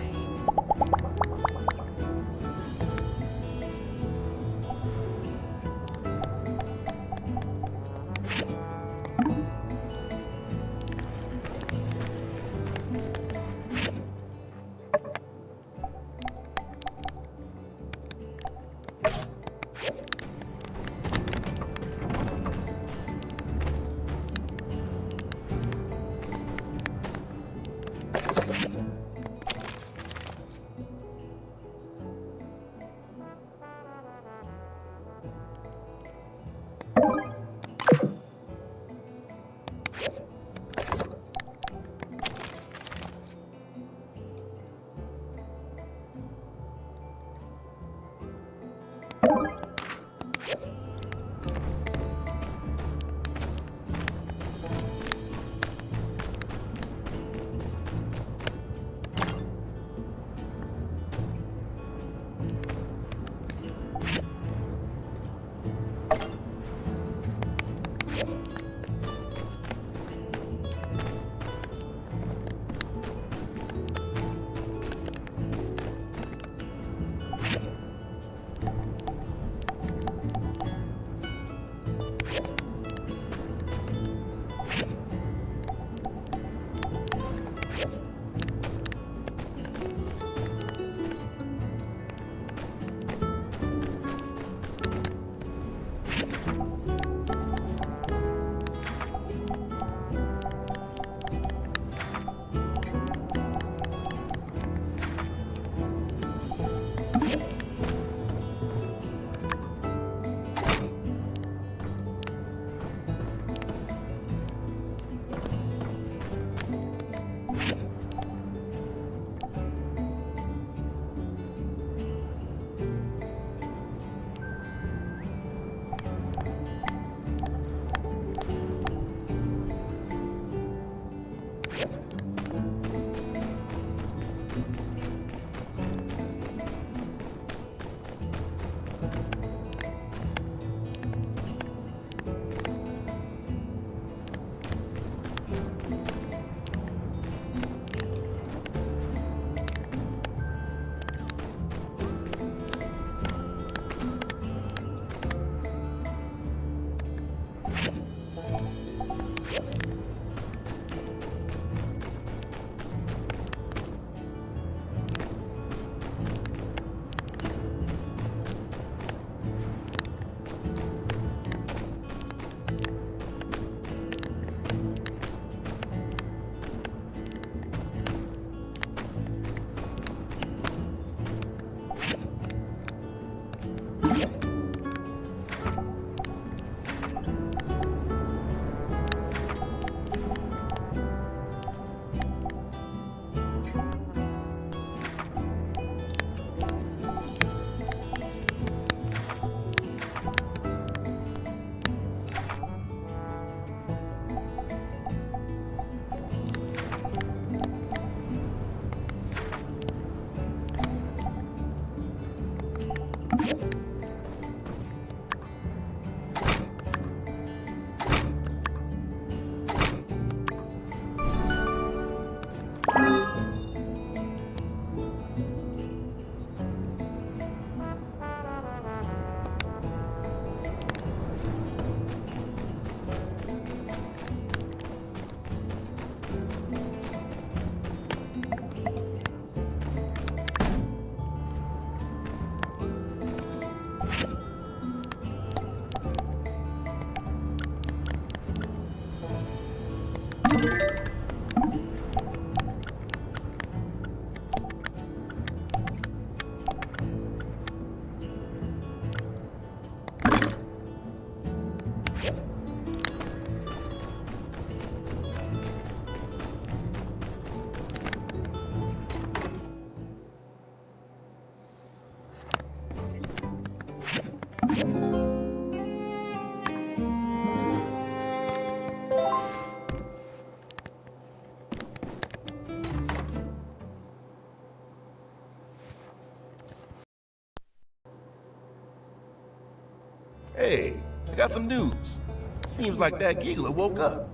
S6: Hey, I got some news. Seems like that giggler woke up.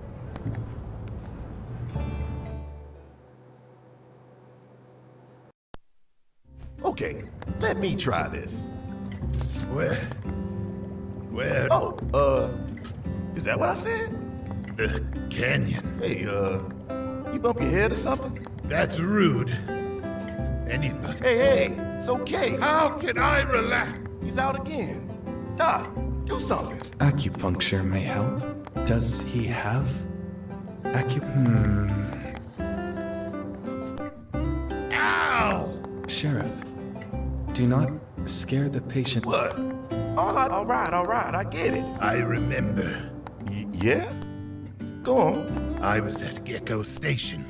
S6: Okay, let me try this. Where? Oh, is that what I said?
S15: The canyon.
S6: Hey, you bump your head or something?
S15: That's rude. Anybody.
S6: Hey, it's okay.
S15: How can I relax?
S6: He's out again. Doc, do something.
S16: Acupuncture may help. Does he have
S15: Ow!
S16: Sheriff, do not scare the patient.
S6: What? All right, I get it.
S15: I remember.
S6: Yeah? Go on.
S15: I was at Gecko Station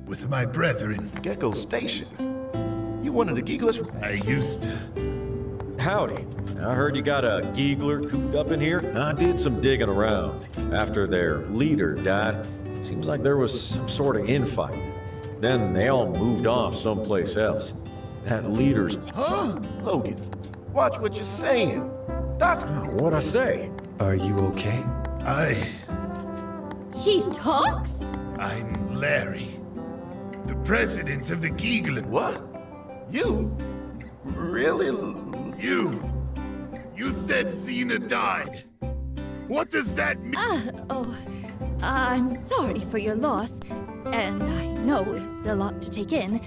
S15: with my brethren.
S6: Gecko Station? You one of the gigglers?
S15: I used to.
S2: Howdy. I heard you got a giggler cooped up in here. I did some digging around. After their leader died, seems like there was some sort of infighting. Then they all moved off someplace else. That leader's...
S6: Huh? Logan, watch what you're saying. Doc's...
S2: What'd I say?
S16: Are you okay?
S8: He talks?
S15: I'm Larry, the president of the Giggler.
S6: What? You? Really?
S15: You said Xena died. What does that mean?
S8: I'm sorry for your loss. And I know it's a lot to take in,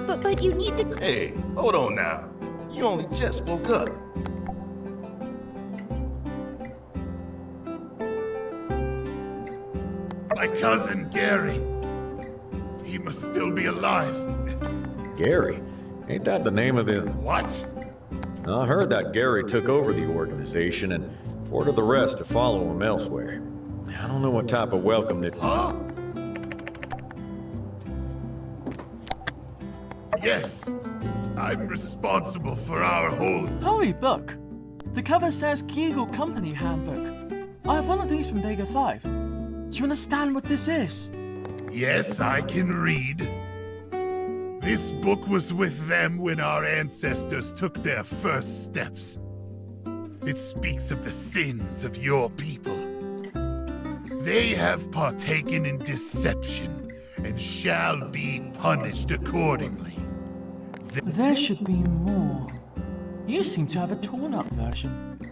S8: but you need to...
S6: Hey, hold on now. You only just woke up.
S15: My cousin Gary. He must still be alive.
S2: Gary? Ain't that the name of the...
S15: What?
S2: I heard that Gary took over the organization and ordered the rest to follow him elsewhere. I don't know what type of welcome that...
S15: Huh? Yes, I'm responsible for our whole...
S17: Holy book! The cover says Kegel Company Handbook. I have one of these from Vega 5. Do you understand what this is?
S15: Yes, I can read. This book was with them when our ancestors took their first steps. It speaks of the sins of your people. They have partaken in deception and shall be punished accordingly.
S17: There should be more. You seem to have a torn-up version.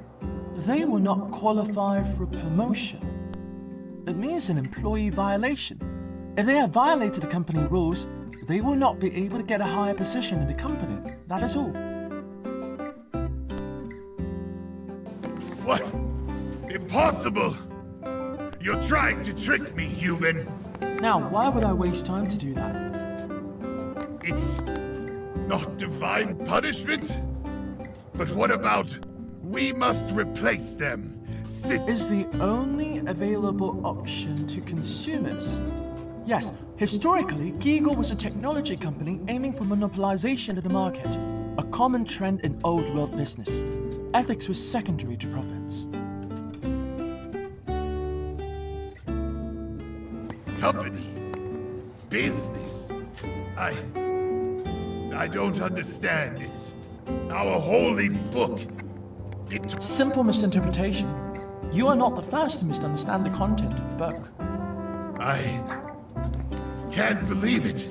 S17: They will not qualify for a promotion. It means an employee violation. If they have violated the company rules, they will not be able to get a higher position in the company. That is all.
S15: What? Impossible! You're trying to trick me, human!
S17: Now, why would I waste time to do that?
S15: It's not divine punishment? But what about we must replace them?
S17: Is the only available option to consumers. Yes, historically, Kegel was a technology company aiming for monopolization of the market, a common trend in old world business. Ethics was secondary to profits.
S15: Company? Business? I don't understand. It's our holy book.
S17: Simple misinterpretation. You are not the first to misunderstand the content of the book.
S15: I can't believe it.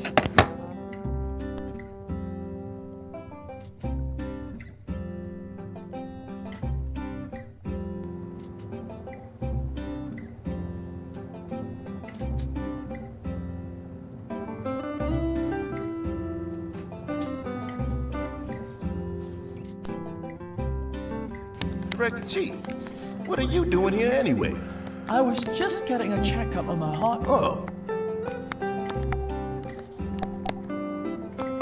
S6: Director Chief, what are you doing here anyway?
S17: I was just getting a checkup on my heart.
S6: Oh.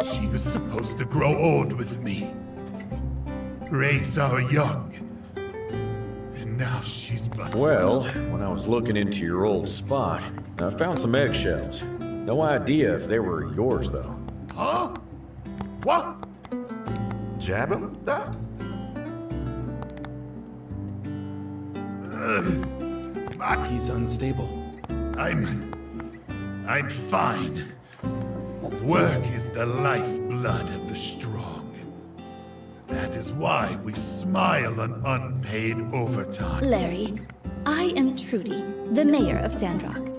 S15: She was supposed to grow old with me, raise our young, and now she's but...
S2: Well, when I was looking into your old spot, I found some eggshells. No idea if they were yours, though.
S15: Huh? What?
S6: Jab him, Doc?
S16: He's unstable.
S15: I'm fine. Work is the lifeblood of the strong. That That is why we smile on unpaid overtime.
S8: Larry, I am Trudy, the mayor of Sandrock.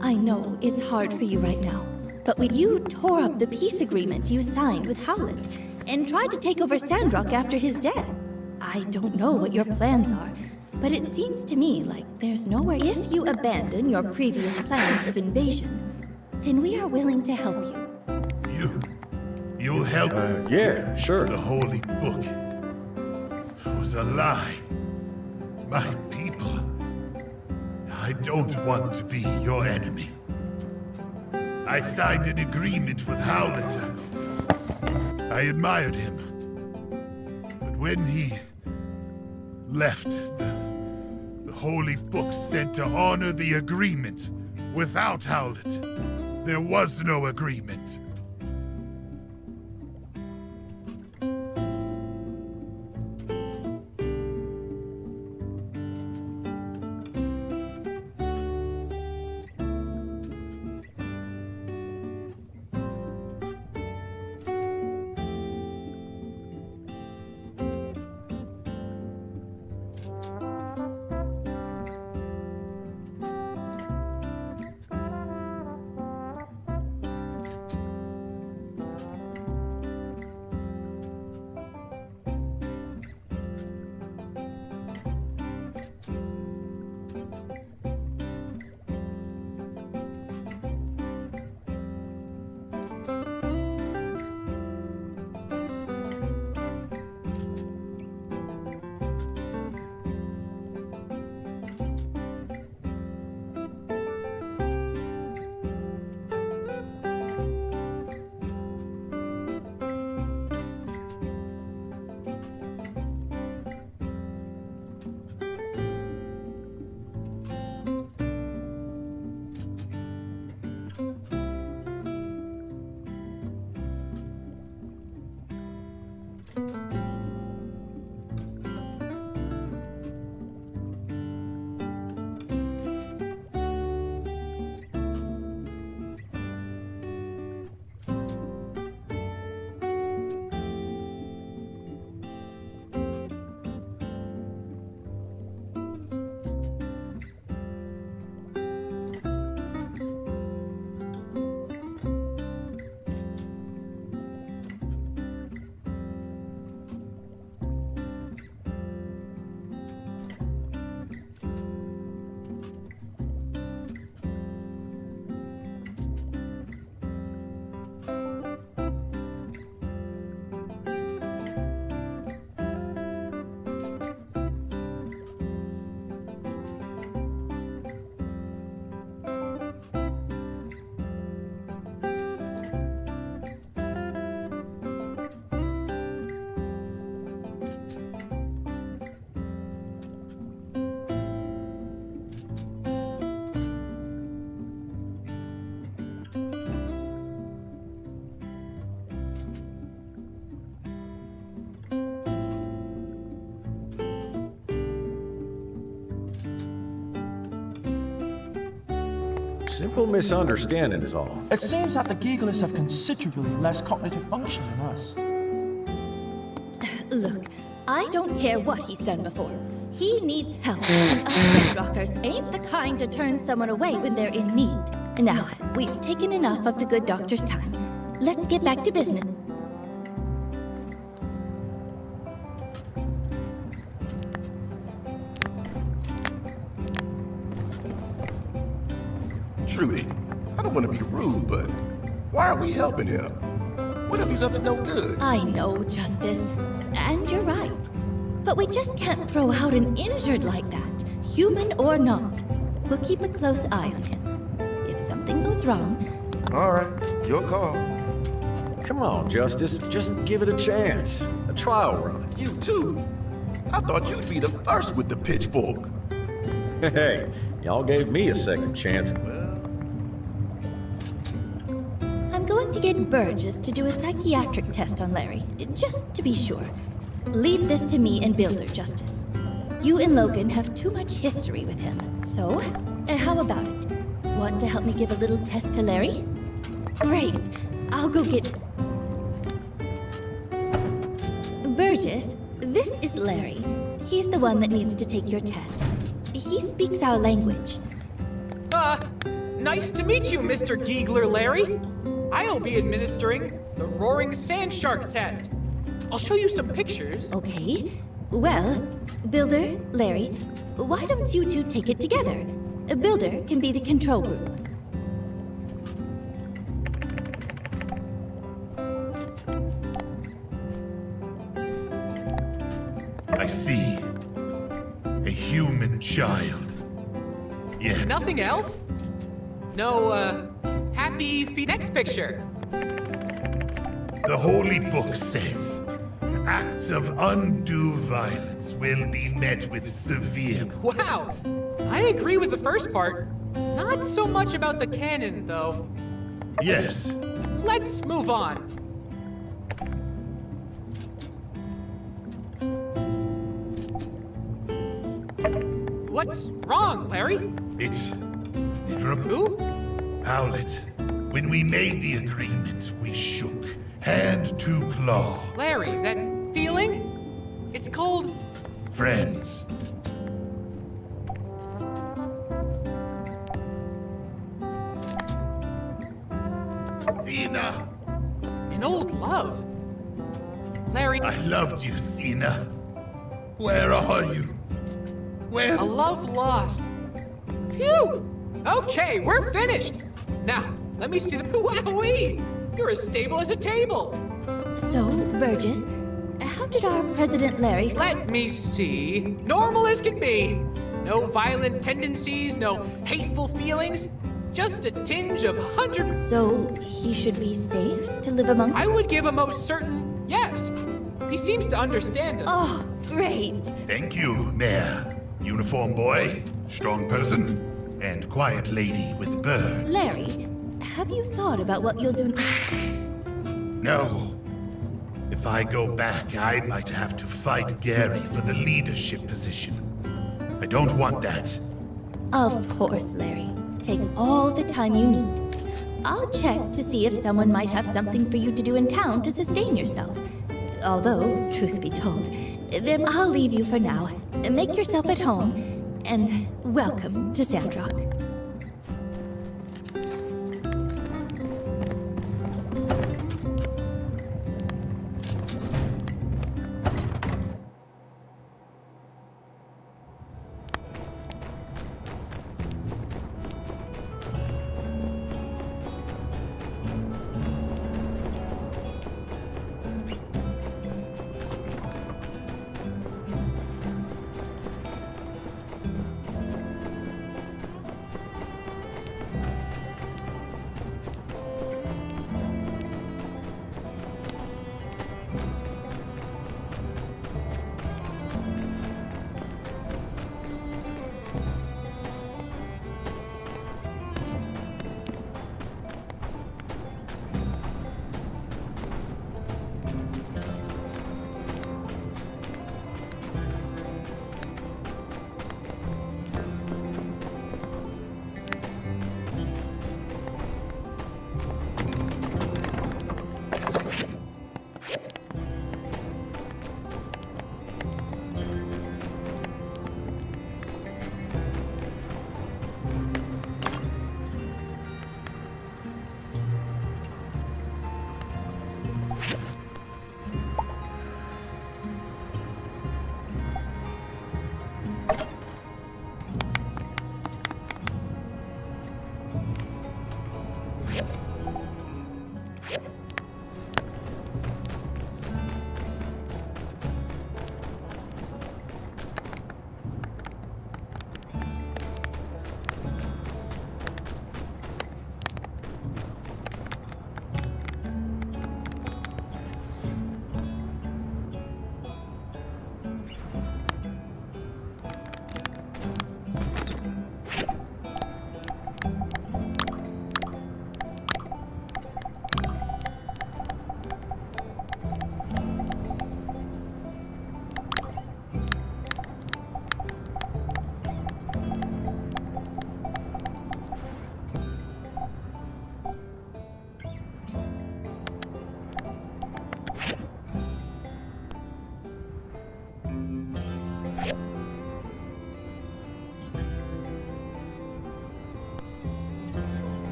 S8: I know it's hard for you right now, but when you tore up the peace agreement you signed with Howland and tried to take over Sandrock after his death, I don't know what your plans are, but it seems to me like there's nowhere. If you abandon your previous plans of invasion, then we are willing to help you.
S15: You'll help?
S2: Yeah, sure.
S15: The Holy Book was a lie. My people. I don't want to be your enemy. I signed an agreement with Howland. I admired him. But when he left, the Holy Book said to honor the agreement. Without Howland, there was no agreement.
S2: Simple misunderstanding is all.
S17: It seems that the Giggles have considerably less cognitive function than us.
S8: Look, I don't care what he's done before. He needs help. And us Sandrockers ain't the kind to turn someone away when they're in need. Now, we've taken enough of the good doctor's time. Let's get back to business.
S6: Trudy, I don't want to be rude, but why are we helping him? What if he's up to no good?
S8: I know, Justice. And you're right. But we just can't throw out an injured like that, human or not. We'll keep a close eye on him. If something goes wrong...
S6: All right, your call.
S2: Come on, Justice. Just give it a chance. A trial run.
S6: You too? I thought you'd be the first with the pitchfork.
S2: Hey, y'all gave me a second chance.
S8: I'm going to get Burgess to do a psychiatric test on Larry, just to be sure. Leave this to me and Builder, Justice. You and Logan have too much history with him, so how about it? Want to help me give a little test to Larry? Great. I'll go get... Burgess. Burgess, this is Larry. He's the one that needs to take your test. He speaks our language.
S13: Nice to meet you, Mr. Giegler Larry. I'll be administering the Roaring Sand Shark test. I'll show you some pictures.
S8: Okay. Well, Builder, Larry, why don't you two take it together? Builder can be the control group.
S15: I see. A human child. Yeah.
S13: Nothing else? No, happy feet. Next picture.
S15: The Holy Book says, acts of undue violence will be met with severe...
S13: Wow! I agree with the first part. Not so much about the canon, though.
S15: Yes.
S13: Let's move on. What's wrong, Larry? Who?
S15: Howlett. When we made the agreement, we shook, hand to claw.
S13: Larry, that feeling? It's called...
S15: Friends. Xena.
S13: An old love. Larry...
S15: I loved you, Xena. Where are you? Where?
S13: A love lost. Phew! Okay, we're finished. Now, let me see the... Wowee! You're as stable as a table.
S8: So, Burgess, how did our President Larry...
S13: Let me see. Normal as can be. No violent tendencies, no hateful feelings. Just a tinge of 100...
S8: So, he should be safe to live among...
S13: I would give a most certain yes. He seems to understand us.
S8: Oh, great.
S15: Thank you, Mayor. Uniform boy, strong person, and quiet lady with bird.
S8: Larry, have you thought about what you'll do...
S15: No. If I go back, I might have to fight Gary for the leadership position. I don't want that.
S8: Of course, Larry. Take all the time you need. I'll check to see if someone might have something for you to do in town to sustain yourself. Although, truth be told, then I'll leave you for now. Make yourself at home, and welcome to Sandrock.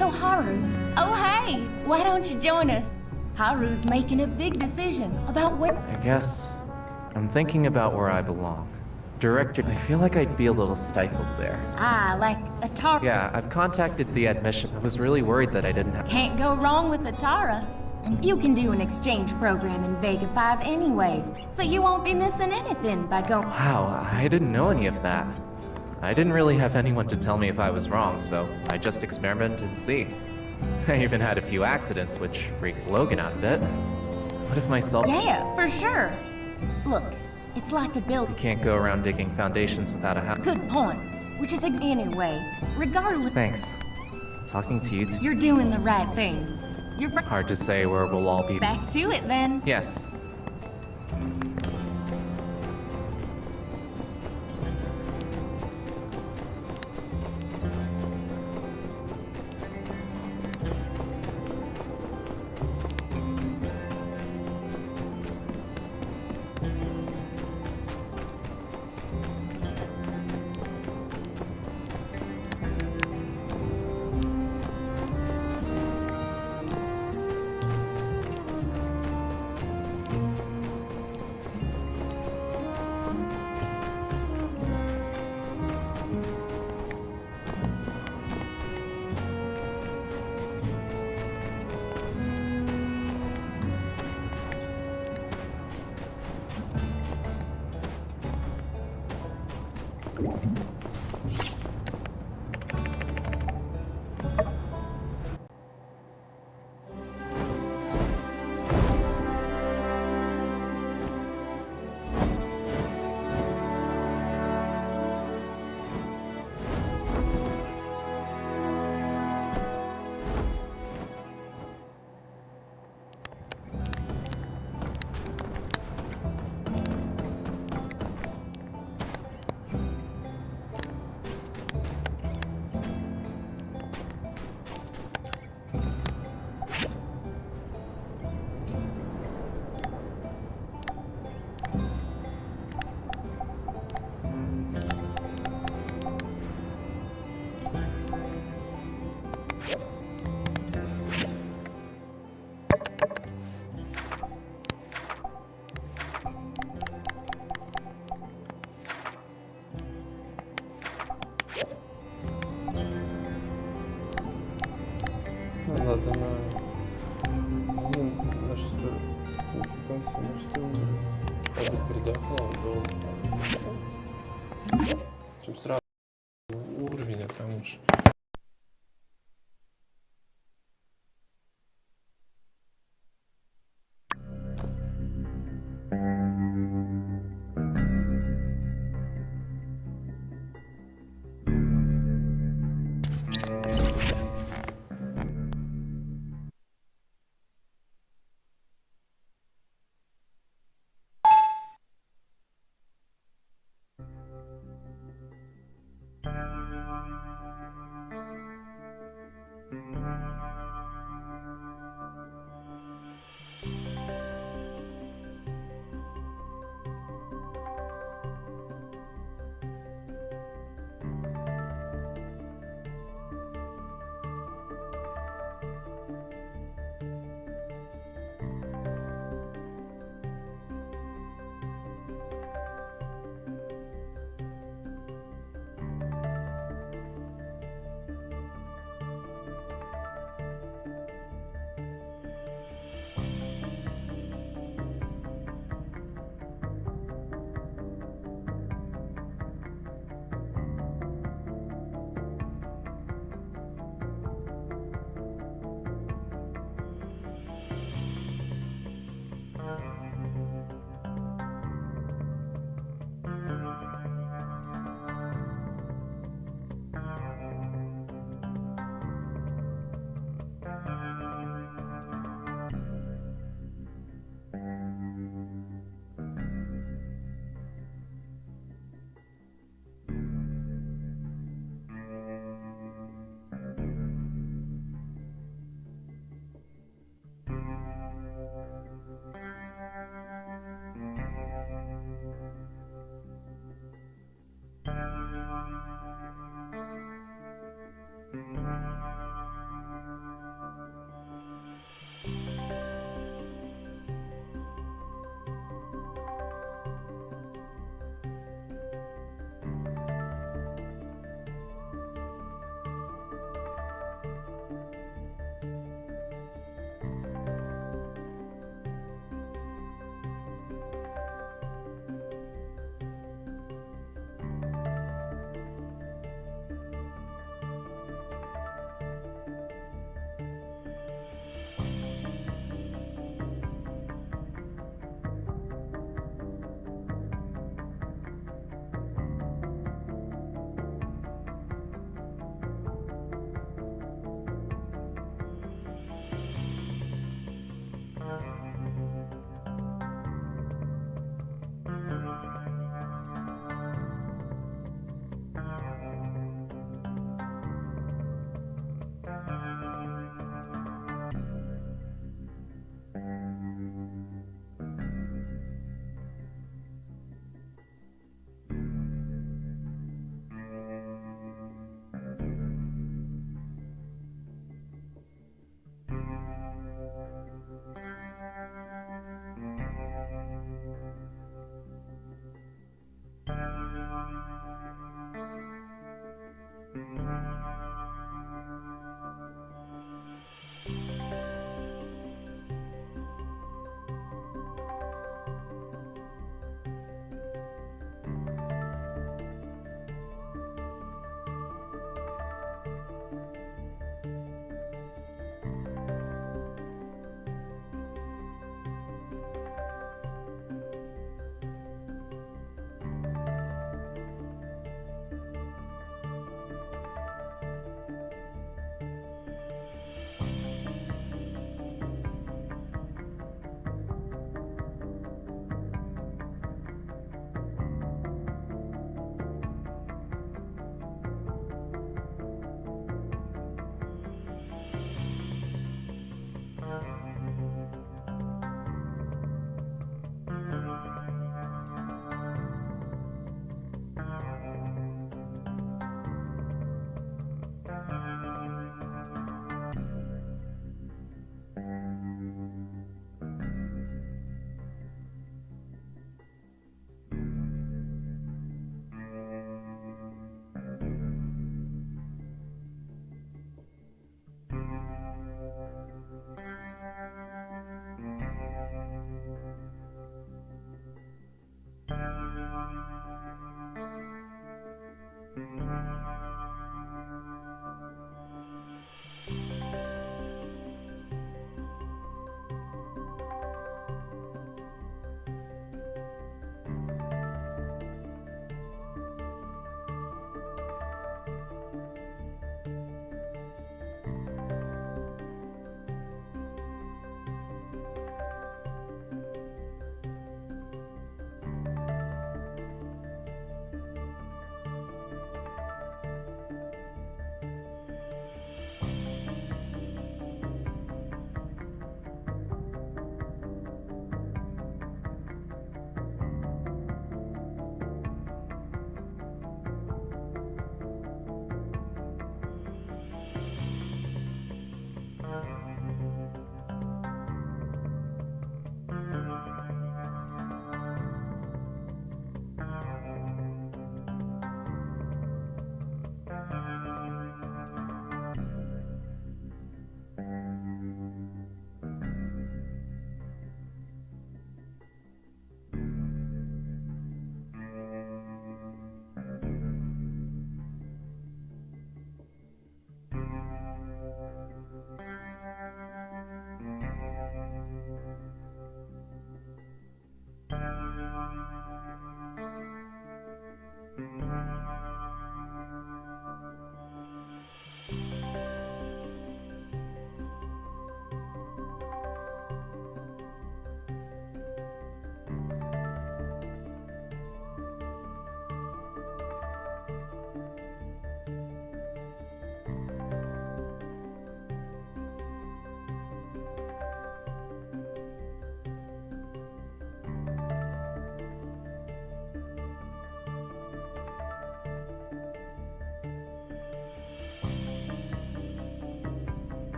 S9: So Haru, oh hey, why don't you join us? Haru's making a big decision about what...
S14: I guess I'm thinking about where I belong. Director, I feel like I'd be a little stifled there.
S9: Ah, like Atara.
S14: Yeah, I've contacted the admission. I was really worried that I didn't have...
S9: Can't go wrong with Atara. And you can do an exchange program in Vega 5 anyway, so you won't be missing anything by going...
S14: Wow, I didn't know any of that. I didn't really have anyone to tell me if I was wrong, so I just experimented and see. I even had a few accidents, which freaked Logan out a bit. What if myself...
S9: Yeah, for sure. Look, it's like a build...
S14: You can't go around digging foundations without a house.
S9: Good point. Which is anyway, regardless...
S14: Thanks. Talking to you
S9: You're doing the right thing. You're...
S14: Hard to say where we'll all be.
S9: Back to it then.
S14: Yes.
S5: конце, может, и передохнул долго. Чем сразу уровень, а там уж...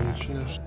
S5: Начинаешь.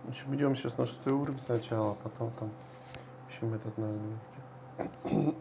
S5: Еще идем сейчас на 6 уровень сначала, а потом там еще метод, наверное, где.